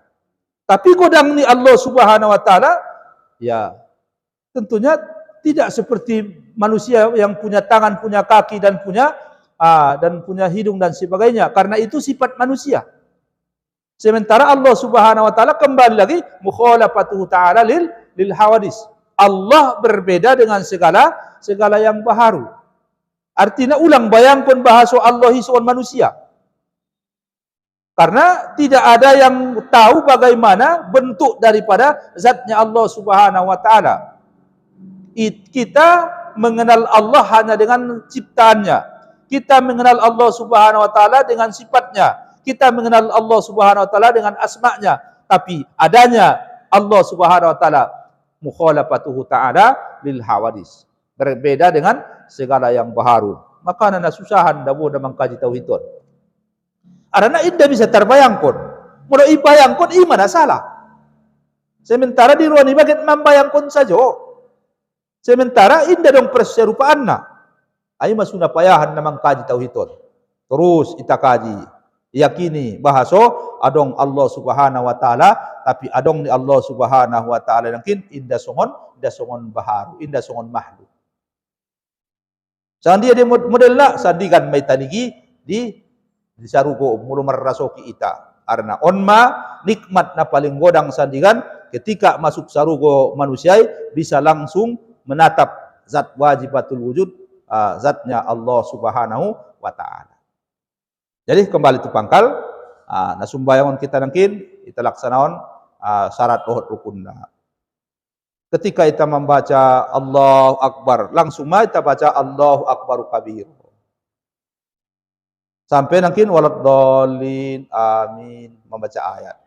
Tapi godang ni Allah Subhanahu wa taala ya tentunya tidak seperti manusia yang punya tangan, punya kaki dan punya hidung dan sebagainya, karena itu sifat manusia. Sementara Allah Subhanahu wa taala kembali lagi mukhalafatuhu ta'ala lil hawadis. Allah berbeda dengan segala yang baharu. Artinya ulang bayangkan bahasa Allah soal manusia. Karena tidak ada yang tahu bagaimana bentuk daripada zatnya Allah Subhanahu wa taala. Kita mengenal Allah hanya dengan ciptaannya. Kita mengenal Allah Subhanahu wa taala dengan sifatnya. Kita mengenal Allah Subhanahu wa taala dengan asma'nya. Tapi adanya Allah Subhanahu wa taala mukhalafatuhu ta'ala lil hawadis. Berbeda dengan segala yang baharu. Maka nana susahan dabu dah mengkaji tauhid. Karena indah bisa terbayangkan. Mula ibayangkan iman salah. Sementara di ruang ibadat membayangkan saja. Sementara indah dong perserupaan na. Ayo masuna payahan na mengkaji tauhid. Terus kita kaji. Yakini bahasa adong Allah Subhanahu wa taala, tapi adong ni Allah Subhanahu wa taala mungkin indah songon baharu, indah songon mahdu. Sandi dia model lah sandikan mai tanigi di sarugo mulu merasoki ita. Karena onma nikmat na paling godang sandikan ketika masuk sarugo manusia bisa langsung menatap zat wajibatul wujud, zatnya Allah Subhanahu wa taala. Jadi kembali tu pangkal, nasumbayangon kita nangkin, kita laksanaon syarat lohot rukunna. Ketika kita membaca Allahu Akbar, langsung kita baca Allahu Akbaru kabir. Sampai nangkin waladhdallin, amin, membaca ayat.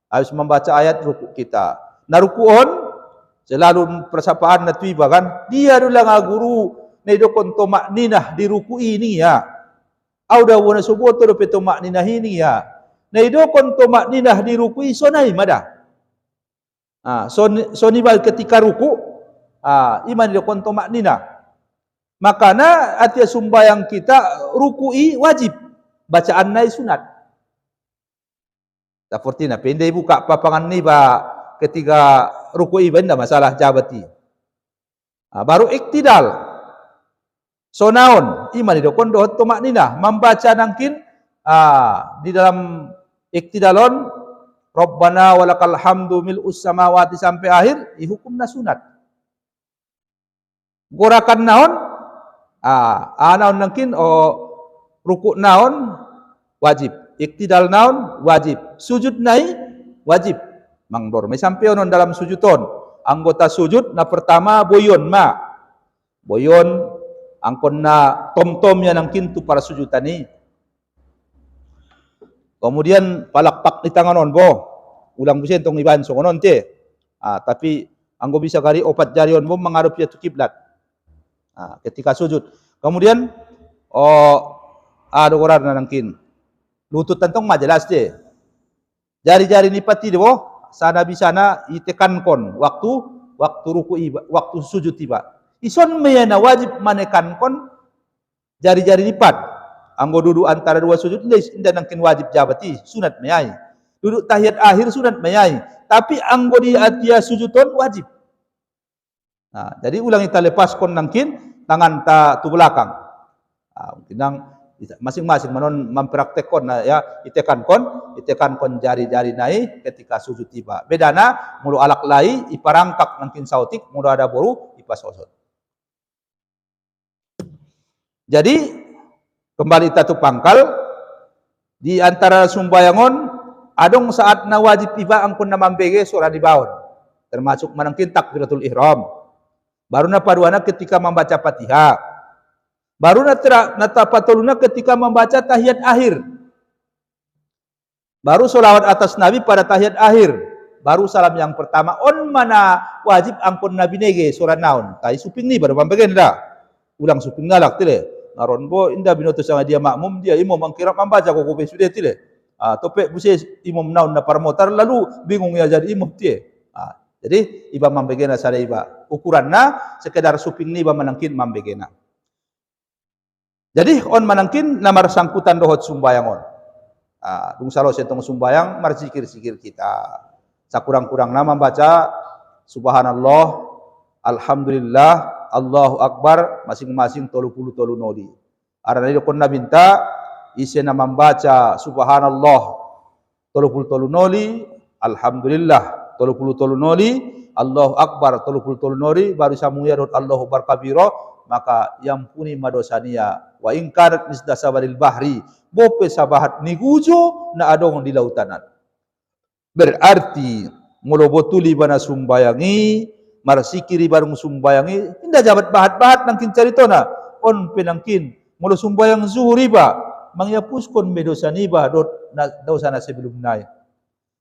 Habis membaca ayat ruku kita. Nah rukuon selalu persapaan natui bahkan dia dulu nga guru nedokon tomak ninah di ruku ini ya. Auda wana suboto do peto mak ninah ini ya. Nedokon tomak ninah di ruku isonai mada. So nibal ketika ruku, iman nedokon tomak ninah. Makana atia sumbayang kita ruku'i wajib, bacaan nai sunat. Taportina pendai buka papangan ni ba ketika ruku'i benda masalah jabati. Baru iktidal. So naon iman idokon dohot tomak ninah membaca nangkin di dalam iktidalon Rabbana walakal hamdu mil'us samawati sampai akhir hukumna sunat. Gorakan naon naon nangkin ruku naon wajib, iktidal naon wajib, sujud nai wajib. Mangdor may sampai onon dalam sujudon. Anggota sujud na pertama boyon boyon angkon na tom-tomnya nang kintu para sujudan ni. Kemudian palakpak ni tanganon bo. Ulang busen tong iban so ngonon te. Tapi anggo bisa kari opat jarion bo mangarep ya tu kiblat. Ketika sujud. Kemudian ado korar na nangkin. Lutut tantong majelas te. Jari-jari ni pati bo sana bisana itekan kon waktu ruku waktu sujud tiba. Ison mayana wajib manekan kon jari-jari lipat. Anggo duduk antara dua sujud indah nangkin wajib jabati sunat mayai. Duduk tahiyat akhir sunat mayai. Tapi anggo di atia sujudon wajib. Jadi ulang kita lepas kon nangkin tangan ta tu belakang. Mungkin nang masing-masing manon mempraktekon ya itekan kon jari-jari nai ketika sujud tiba. Bedana mulu alak lai iparangkak nangkin sautik mulu ada boru ipasosot. Jadi kembali tatu pangkal di antara sumbayangon adong saat na wajib tiba angkon na mambege surah di bawon termasuk manangkin takbiratul ihram. Baru na paduana ketika membaca Fatihah. Baru na tapatuluna ketika membaca tahiyat akhir. Baru solawat atas Nabi pada tahiyat akhir. Baru salam yang pertama. On mana wajib angkon Nabi nege surat naon. Tai suping ni baru pambagen dah. Ulang suping ngalak tile. Naron bo indah binoto sama dia makmum dia imam mangkira membaca kok kopi sudah tile. Topek buses imam naon na parmotar lalu bingung ya jadi imam tie. Jadi iba mambegena sada iba. Ukuranna sekedar suping ni iba manangkin mambegena. Jadi on manangkin namar sangkutan dohot sumbayang on. Dung salo setong sumbayang mar zikir-zikir kita. Sakurang-kurang nama baca subhanallah, alhamdulillah, Allahu akbar masing-masing 30 noli. Arana itu kon nabinta isi nama membaca subhanallah 30 noli, alhamdulillah 30 noli, Allahu akbar 30 noli, baru samuya dot Allahu akbar kabira, maka yang puni madosania wa ingkar misda sabaril bahri bope sabahat nigujo na adong di lautanan. Berarti mula botuli bana sumbayangi marsikiri bareng sumbayangi indah jabat bahat-bahat nangkin caritona on penangkin mula sumbayang zuhur iba mangyapuskon medosa niba dot dosa na sebelum nai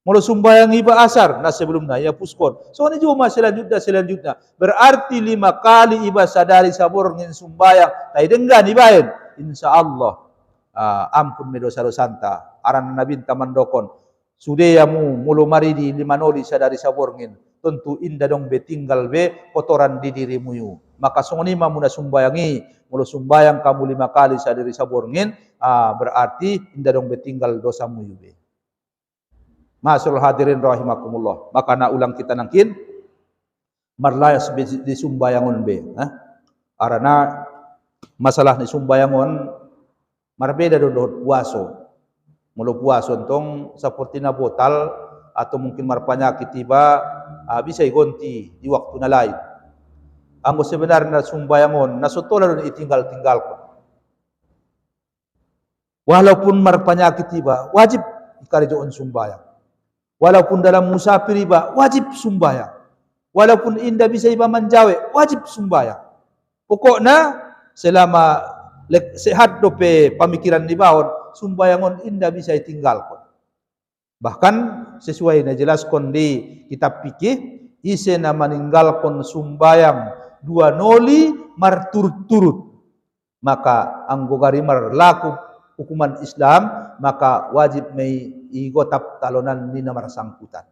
mula sumbayang iba asar na sebelum nai yapuskon so ni juma selanjutnya berarti 5 kali iba sadari sabor ngin sumbayang tai denggan ibaen insyaallah ampun medosa dosanta aran nabi tamandokon sudeyamu mulu maridi 5 noli sadari saborngin tentu indah dong betinggal be kotoran di dirimu yu maka songonima muna sumbayangi mulu sumbayang kamu 5 kali sadari saborngin berarti indah dong betinggal dosamu yu be. Masyaallah hadirin rahimakumullah maka na ulang kita nangkin marlayas di sumbayangon be arana masalah ni sumbayangon marbeda dodot puaso mulu puaso entong seperti na botal atau mungkin marpanyakit tiba bisa igonti di waktu na lain. Anggo sebenarnya sumbayangon nasotola don itinggal-tinggal ko. Walaupun marpanyakit tiba wajib ikarijoon sumbayang. Walaupun dalam musafir iba wajib sumbayang. Walaupun indah bisa iba manjawe wajib sumbayang. Pokoknya selama sehat dope pamikiran di bawah sumbayangon indah bisa ditinggalkan. Bahkan sesuai na jelaskan di kitab fikih ise na meninggalkan sumbayang 2 noli marturut-turut maka anggogari marlaku hukuman Islam maka wajib may igotap talonan ni namar sangkutan.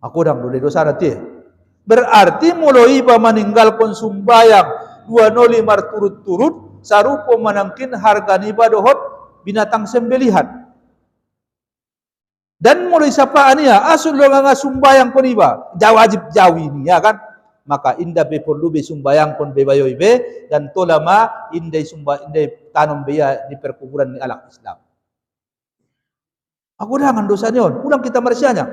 Aku dang dole dosa nanti. Berarti mulai iba meninggalkan sumbayang 2 noli marturut-turut sarupo manangkin harga niba dohot binatang sembelihan. Dan mulai sapaan niya, asul lo nga sumbayang kon iba, wajib jawi niya kan? Maka inda be perlu be sumbayang kon be bayoy be dan tolama inday tanom beya di perkuburan ni alak Islam. Aku dangan dosa niyon, ulang kita marsianya.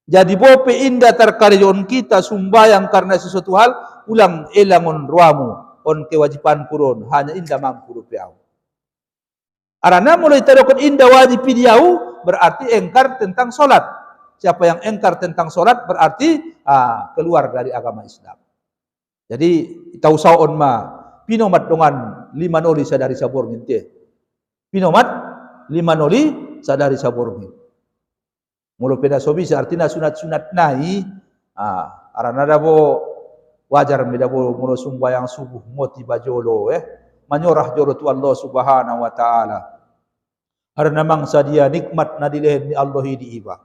Jadi bope inda terkaryon kita sumbayang karena sesuatu hal, ulang elangon ruamu on kewajiban kurun hanya indah mampu rupiah. Arana mulai terokon indah wajib pidiau berarti engkar tentang solat. Siapa yang engkar tentang solat berarti keluar dari agama Islam. Jadi tahu saon ma pinomat dongan 5 noli sadari sabor nginte. Pinomat 5 noli sadari sabor nginte. Mulu peda sobi artinya sunat-sunat nai arana dabo wajar medabo mulu sumbayang subuh moti bajolo manyorah jolo tu Allah Subhanahu wa taala. Karena mangsa dia nikmat na dilehen ni Allah di iba.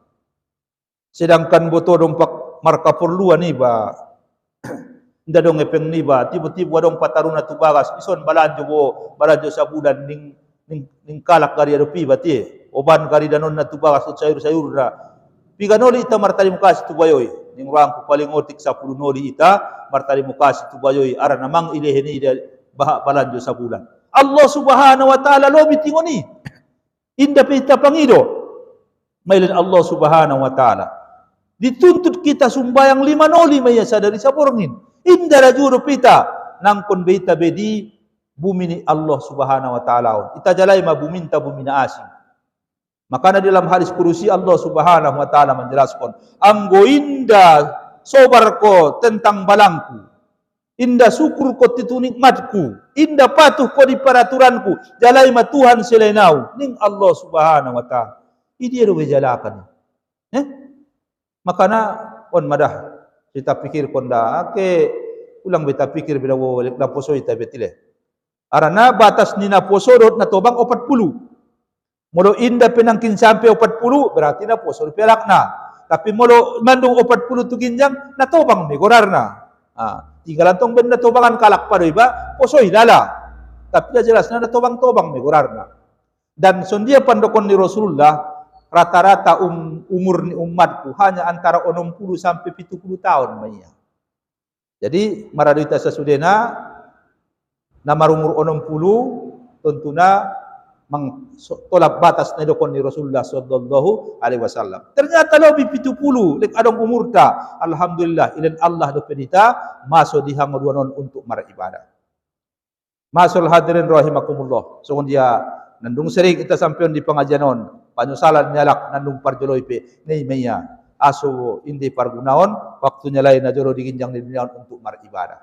Sedangkan boto dompak marka perluan iba. Nda dong epeng niba tiba-tiba dong pataruna tu bagas ison balanjo sabulan ning kalak gari adopi bati. Oban gari danon na tu bagas sayur-sayur da. Piga noli ita martali mukas tu bayoy. Ning rangku paling otik 10 noli ita martali mukas tu bayoy ara namang ileheni ida bahak balanjo sabulan. Allah Subhanahu wa taala lobi tingoni. Indah pita pangido. Mailan Allah Subhanahu wa taala. Dituntut kita sumbayang 5 noli maya sadari saborngin. Indah rajuro pita nangkon beita bedi bumi ni Allah Subhanahu wa taala. Ita jalai ma buminta bumi na asing. Maka dalam hadis kurusi Allah Subhanahu wa taala menjelaskan, anggo indah sobarko tentang balangku. Inda syukur ko titu nikmatku, inda patuh ko di peraturanku, jalai ma Tuhan selainau, ning Allah Subhanahu wa taala. Ini ero jalakan. Makana on madah kita pikir konda ke ulang beta pikir bila wolek na poso ita betile. Arana batas ni na poso dot na tobang 40. Molo inda penangkin sampai 40 berarti na poso pelak na. Tapi molo mandung 40 tu ginjang na tobang megorar na. Tinggalan tong benda tobangan kalak pa iba, poso hilala. Tapi dah jelas na tobang-tobang megorar na. Dan sondia pandokon ni Rasulullah, rata-rata umur ni umatku hanya antara 60 sampai 70 tahun maya. Jadi maraduita sasudena namar umur 60 tentunya tolak batas na dokon ni Rasulullah sallallahu alaihi wasallam. Ternyata lebih 70 lek adong umur ta. Alhamdulillah ilan Allah do pedita masuk di hangoduanon untuk maribadah. Masul hadirin rahimakumullah. So dia nandung sering kita sampeon di pengajianon panyusalan nyalak nandung parjoloipe nei meya aso indi pargunaon waktunya lain najoro diginjang di dunia untuk maribadah.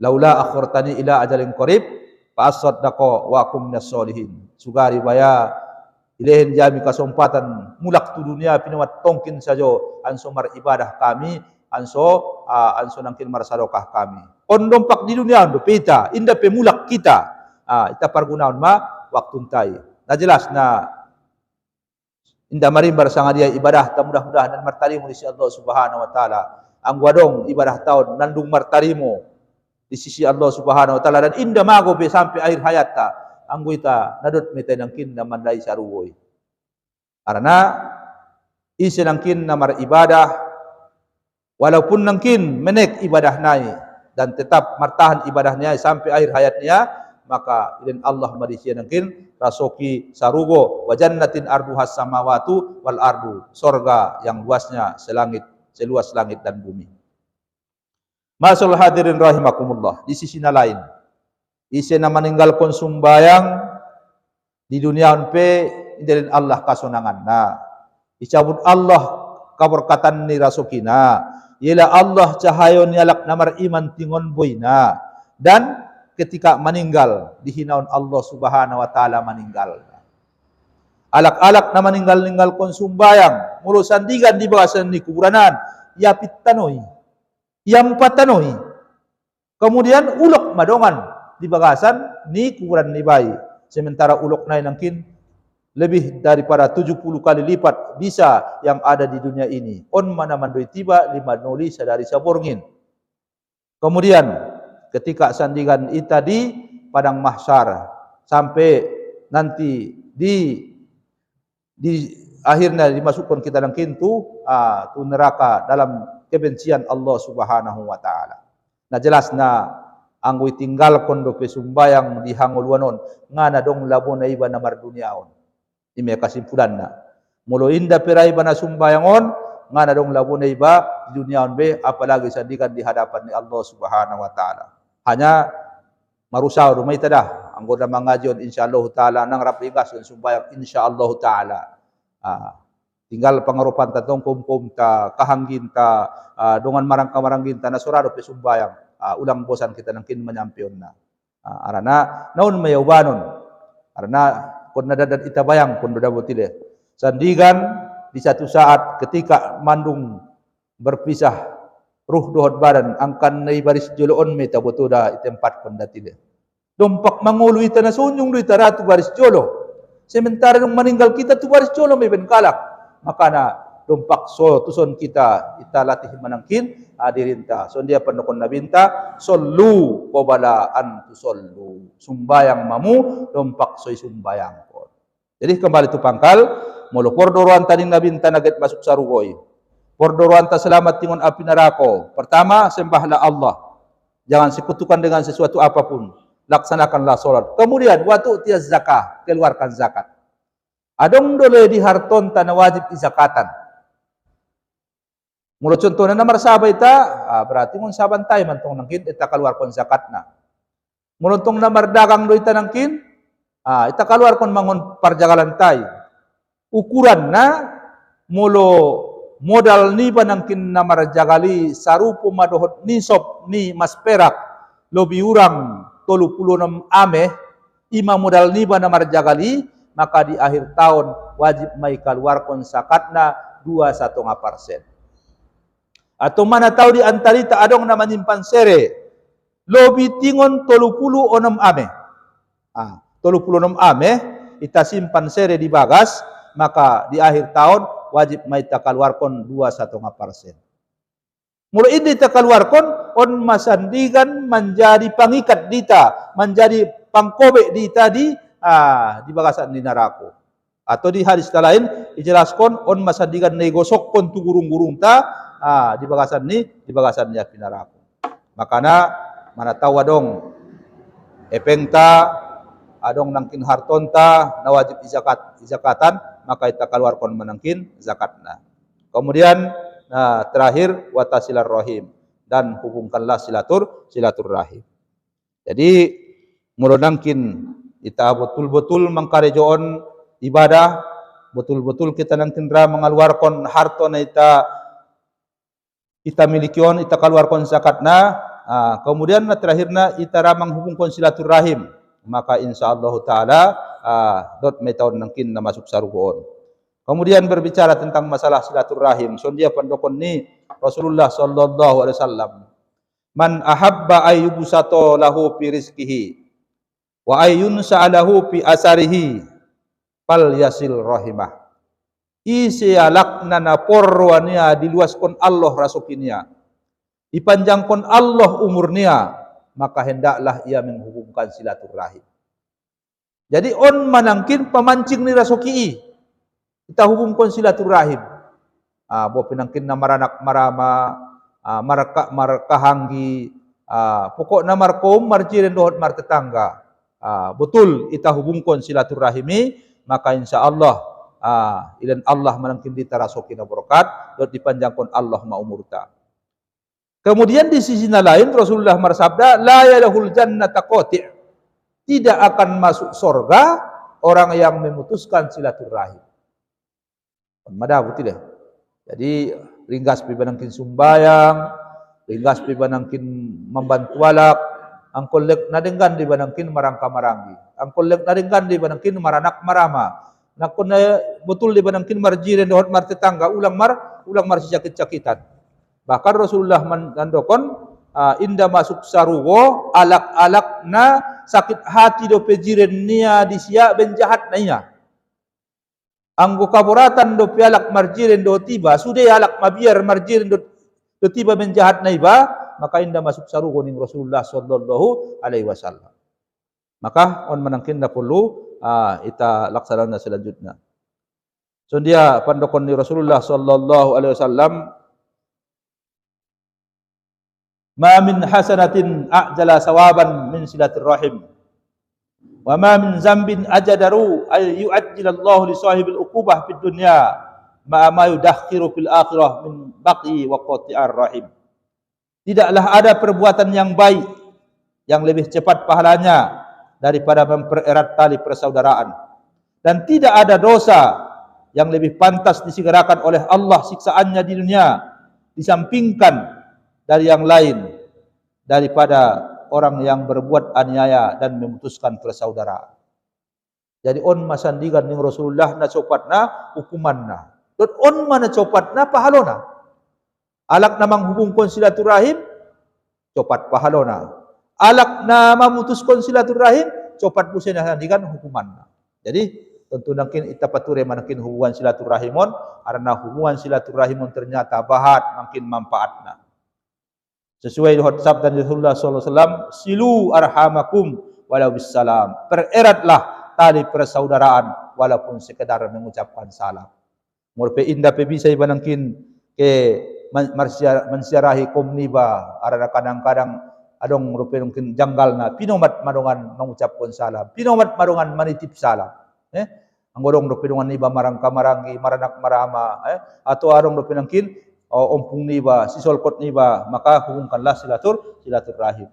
Laula akhirtani ila ajalin qarib fa asaddaqo wa akum minas solihin. Sugari baya ilahin jami kesempatan mulak tu dunia pinawat tongkin sajo anso maribadah kami anso nangkin marsadokah kami. On dompak di dunia do pita inda pe mulak kita. Ita pargunaon ma waktu entai. Nah jelas na inda marimbar sanga dia ibadah ta mudah-mudahan dan martarimu di sisi Allah Subhanahu wa taala. Angguadong ibadah tahun nandung martarimu di sisi Allah Subhanahu wa taala dan inda mago be sampai akhir hayat ta. Angguita nadot mete nangkin na mandai saruwoy. Karena isi nangkin na maribadah walaupun nangkin menek ibadah nai dan tetap martahan ibadahnya sampai akhir hayatnya, maka ilin Allah madisia nangkin rasoki sarugo wa jannatin arduhas samawatu wal ardu, sorga yang luasnya seluas langit dan bumi. Masul hadirin rahimakumullah. Di sisi lain, isi na meninggalkan sumbayang di dunia pe ilin Allah kasunangan na dicabut Allah kaberkatan ni rasokina. Ialah Allah cahayo nialak namar iman tingon boyna dan ketika meninggal dihinaun Allah Subhanahu wa taala meninggal. Alak-alak na meninggal kon sumbayang mulo sandigan di bagasan ni kuburanan yapit tanoi yang patanoi. Kemudian ulok madongan di bagasan ni kuburan ni bayi. Sementara ulok nai nangkin lebih daripada 70 kali lipat bisa yang ada di dunia ini. On mana mandoi tiba lima noli sadari saborngin. Kemudian ketika sandingan ita di padang mahsyar sampai nanti di akhirnya dimasukkan kita nangkin tu neraka dalam kebencian Allah Subhanahu wa taala. Nah jelas na anggoy tinggal kondo pe sumbayang di hangoluanon ngana dong labon na iba na marduniaon. Ini kesimpulan na. Mulu inda perai bana sumbayangon ngana dong labon na iba di dunia be apalagi sandikan di hadapan ni Allah Subhanahu wa taala. Hanya marusaw rumay tadah anggota mangajon insyaallah taala nang rapigas dan sumbayang insyaallah taala. Tinggal pangarupan ta tong kum ta kahanggin ta dongan marang-marangin ta nasurado pe sumbayang. Ulang bosan kita nangkin menyampion na. Arana naon mayaubanon. Arana kon nadadat ita bayang kon dodabo tile. Sandigan di satu saat ketika mandung berpisah ruh dohot badan angkan nai baris joloon me tabotoda itempat kon datile. Dompak mangulu ita na sunyong do ita ratu baris jolo. Sementara nung meninggal kita tu baris jolo me ben kalak. Maka na dompak so tuson kita latih manangkin adirinta. So dia pendokon nabinta sollu qobala an tusollu. Sumbayang mamu dompak soy sumbayang ko. Jadi kembali tu pangkal mulu pordoruan taning nabinta naget masuk sarugoy. Pordoruan ta selamat tingon api neraka. Pertama sembahlah Allah. Jangan sekutukan dengan sesuatu apapun. Laksanakanlah solat. Kemudian waktu tiaz zakah, keluarkan zakat. Adong dole di harton tanah wajib izakatan. Mula contohnya nomor sabay ta, berarti mun saban tay mantong nangkin ita keluarkan zakatna. Mula tong nomor dagang do ita nangkin, ita keluarkan mangon parjagalan tay. Ukuran na mulo modal ni banangkin namar jagali sarupo madohot nisop ni mas perak lebih urang 36 ame ima modal ni namar jagali, maka di akhir tahun wajib mai keluarkan zakatna 2,5%. Atau mana tahu di antarita adong nama nyimpan sere lebih tingon 36 ame. 36 ame kita simpan sere di bagas, maka di akhir tahun wajib mai keluarkan 2,5%. Mulai ini keluarkan on masandigan menjadi pangikat dita, menjadi pangkobek dita di bagasan di neraka. Atau di hadis lain dijelaskan on masandigan negosok pun tu gurung-gurung ta di bagasan ni di neraka. Makana mana tahu adong epengta adong nangkin hartonta na wajib zakatan, maka kita keluarkan menangkin zakatna. Kemudian terakhir watasilar rahim, dan hubungkanlah silaturrahim. Jadi mulonangkin kita betul-betul mengkarejoon ibadah, betul-betul kita nangkin mengeluarkan harta na kita milikion, kita keluarkan zakatna. Kemudian terakhirna kita menghubungkan silaturrahim, maka insyaallah taala dot metahun nangkin na masuk sarugoon. Kemudian berbicara tentang masalah silaturrahim, so dia pendokon ni Rasulullah sallallahu alaihi wasallam, man ahabba ayyubsato lahu fi rizqihi wa ayyunsa lahu fi asarihi fal yasil rahimah. Isi alakna na porwania diluaskon Allah rasukinia, dipanjangkon Allah umurnia, maka hendaklah ia menghubungkan silaturrahim. Jadi on manangkin pemancing ni rasuki, kita hubungkan silaturrahim. Bo pinangkin na maranak marama, marakahanggi, pokokna markom marjiren dohot martetangga. Betul kita hubungkan silaturrahimi, maka insyaallah ilan Allah manangkin dita rasukina barakat, dot dipanjangkan Allah maumurta. Kemudian di sisi lain Rasulullah bersabda, la yadkhul jannata qati'. Tidak akan masuk surga orang yang memutuskan silaturrahim. Madabu tidak. Jadi ringgas pibanangkin sumbayang, ringgas pibanangkin membantu walak, angkol lek nadenggan di banangkin marangka marangi, angkol lek nadenggan di banangkin maranak marama, nakon betul di banangkin marjiren dohot mar tetangga ulang mar sakit-sakitan. Bahkan Rasulullah mendokon inda masuk sarugo alak-alak na sakit hati do pejiren nia disia benjahat naya. Anggo kaburatan do pialak marjiren do tiba, sudah alak mabiar marjiren do tiba menjahat naiba, maka indah masuk sarugo ning Rasulullah sallallahu alaihi wasallam. Maka on menangkin na perlu ita laksanakan selanjutnya. So dia pandokon ni Rasulullah sallallahu alaihi wasallam, ma min hasanatin a'jala sawaban min silaturrahim. Wa ma min zambin ajadaru ay yu'ajjilallahu li sahibil uqubah fid dunya ma yudakhiru fil akhirah min baqi wa qati'ar rahim. Tidaklah ada perbuatan yang baik yang lebih cepat pahalanya daripada mempererat tali persaudaraan, dan tidak ada dosa yang lebih pantas disegerakan oleh Allah siksaannya di dunia disampingkan dari yang lain daripada orang yang berbuat aniaya dan memutuskan persaudaraan. Jadi on masandigan ning Rasulullah na copatna hukumanna. Dan on mana copatna pahalona. Alak na manghubungkan silaturrahim, copat pahalona. Alak na memutuskan silaturrahim, copat pun sandigan hukumanna. Jadi tentu nangkin ita pature manakin hubungan silaturrahimon, karena hubungan silaturrahimon ternyata bahat makin manfaatna. Sesuai dengan sabda Rasulullah SAW, silu arhamakum walau bisalam. Pereratlah tali persaudaraan walaupun sekedar mengucapkan salam. Murpe indah pe bisa ibanangkin ke mensiarahi komniba, arana kadang-kadang adong rupe mungkin janggalna pinomat madongan mengucapkan salam, pinomat madongan manitip salam. Anggodong rupe dengan niba marangka marangi, maranak marama, atau adong rupe nangkin ompung niba, sisolkot niba, maka hubungkanlah silaturrahim.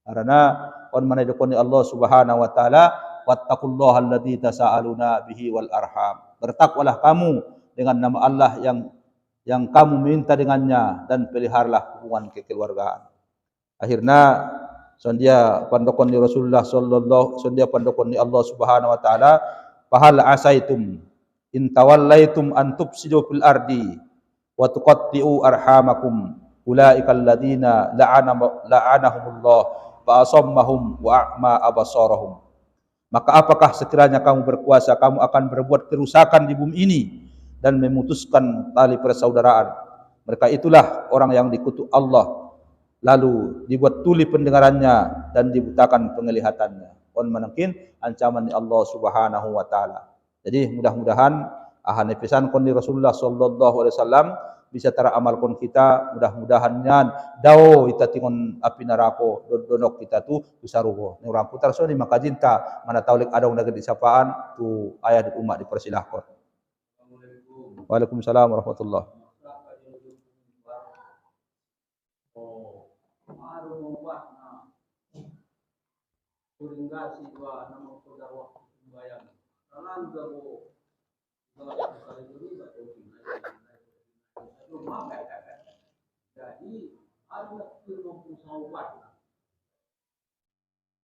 Karena on manedokoni Allah Subhanahu wa taala, wattaqullaha alladzi tasaaluna bihi wal arham. Bertakwalah kamu dengan nama Allah yang yang kamu minta dengannya, dan peliharalah hubungan kekeluargaan. Akhirnya sondia pandokon ni Rasulullah sallallahu, sondia pandokon ni Allah Subhanahu wa taala, fahal asaitum in tawallaitum an tufsidu fil ardi wa tuqatti'u arhamakum ulaikal ladzina la'anahumullah fa asammahum wa a'ma absarahum. Maka apakah sekiranya kamu berkuasa, kamu akan berbuat kerusakan di bumi ini dan memutuskan tali persaudaraan. Mereka itulah orang yang dikutuk Allah, lalu dibuat tuli pendengarannya dan dibutakan penglihatannya. On manakin ancaman Allah Subhanahu wa taala. Jadi mudah-mudahan ahane pesan kon di Rasulullah sallallahu alaihi wasallam bisa teramalkan kita, mudah-mudahan dao kita tingon api neraka donok kita tu sarugo. Ni orang putar so ni maka jinta mana taulik adong naged disapaan tu ayah di umat dipersilahkan. Waalaikumsalam warahmatullahi.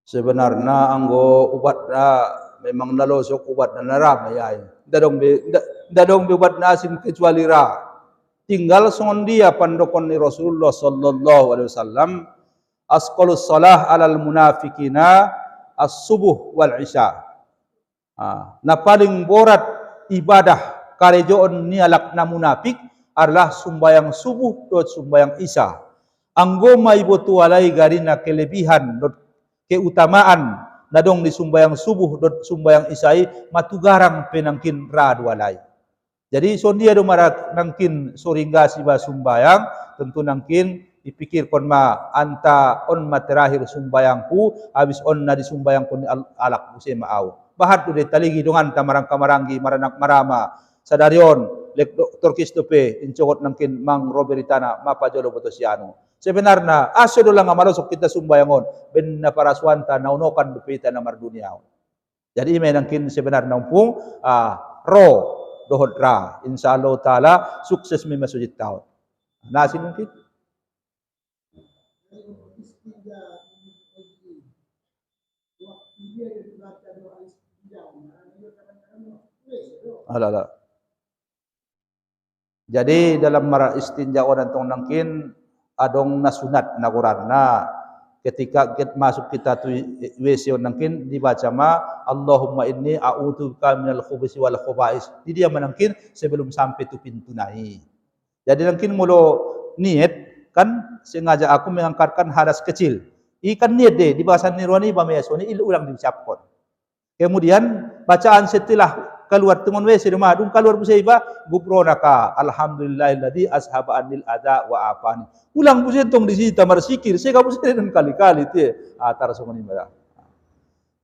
Sebenarnya anggo ubatna memang nalosok ubat na naram ya. Dadong be ubat nasin kecuali ra. Tinggal songon dia pandokon ni Rasulullah sallallahu alaihi wasallam, asqalus salah alal munafikina as-subuh wal isya. Na paling berat ibadah karejoon ni alak na munafik adalah sumbayang subuh dan sumbayang isya. Anggo may botualay garina kelebihan keutamaan nadong di sumbayang subuh dan sumbayang isai matugarang penangkin radwalay. Jadi sondia do marak nangkin soringga siba sumbayang tentu nangkin dipikir kon ma anta on materakhir sumbayangku habis on na di sumbayang kon alak buse maaw. Bahat do de taligi dongan tamarang kamaranggi maranak marama sadarion lek Dr. Kistope incokot nangkin Mang Roberitana mapajolo botosiano. Sebenarnya asyo do lang amarosok kita sumbayangon ben na para swanta naunokan dupita na mardunia. Jadi may nangkin sebenarnya umpung ro dohodra insyaallah taala sukses mi masujid taon. Nasin mungkin alala. Jadi dalam mara istinja orang tong nangkin adong nasunat naguranna ketika masuk kita tu WC nangkin dibaca ma Allahumma inni a'udzubika minal khubuthi wal khubais. Jadi dia menangkin sebelum sampai tu pintu naik. Jadi nangkin mulo niat kan sengaja aku mengangkatkan hadas kecil. Ikan niat deh di bahasa nirwani bameyasoni ulang diucapkan. Kemudian bacaan setelah keluar teman WC rumah dung keluar busaiba gubronaka alhamdulillahilladzi ashaba anil adza wa afani. Ulang busen tong di sini tamar sikir saya kamu sering kali-kali tu atar sumuni bala.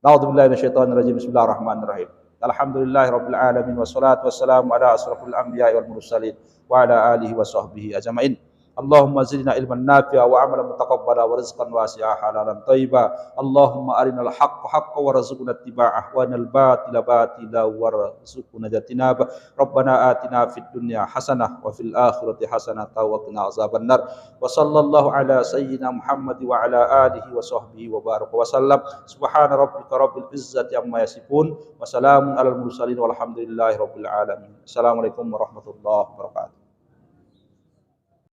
A'udzubillahi minasyaitonir rajim. Bismillahirrahmanirrahim. Alhamdulillahirabbil alamin wassalatu wassalamu ala asrofil anbiya'i wal mursalin wa ala alihi wa sahbihi ajmain. Allahumma zidna ilman nafi'a wa amalan mutaqabbala wa rizqan wasi'a halalan thayyiba. Allahumma arinal haqqa haqqan warzuqna ittiba'ah wa anil batila batila warzuqna jatinaba. Rabbana atina fid dunya hasanah wa fil akhirati hasanah wa qina azabannar. Wa sallallahu ala sayyidina Muhammad wa ala alihi wa sahbihi wa baraka wa sallam. Subhana rabbika rabbil izzati amma yasifun wa salamun alal mursalin walhamdulillahi rabbil alamin. Assalamualaikum warahmatullahi wabarakatuh.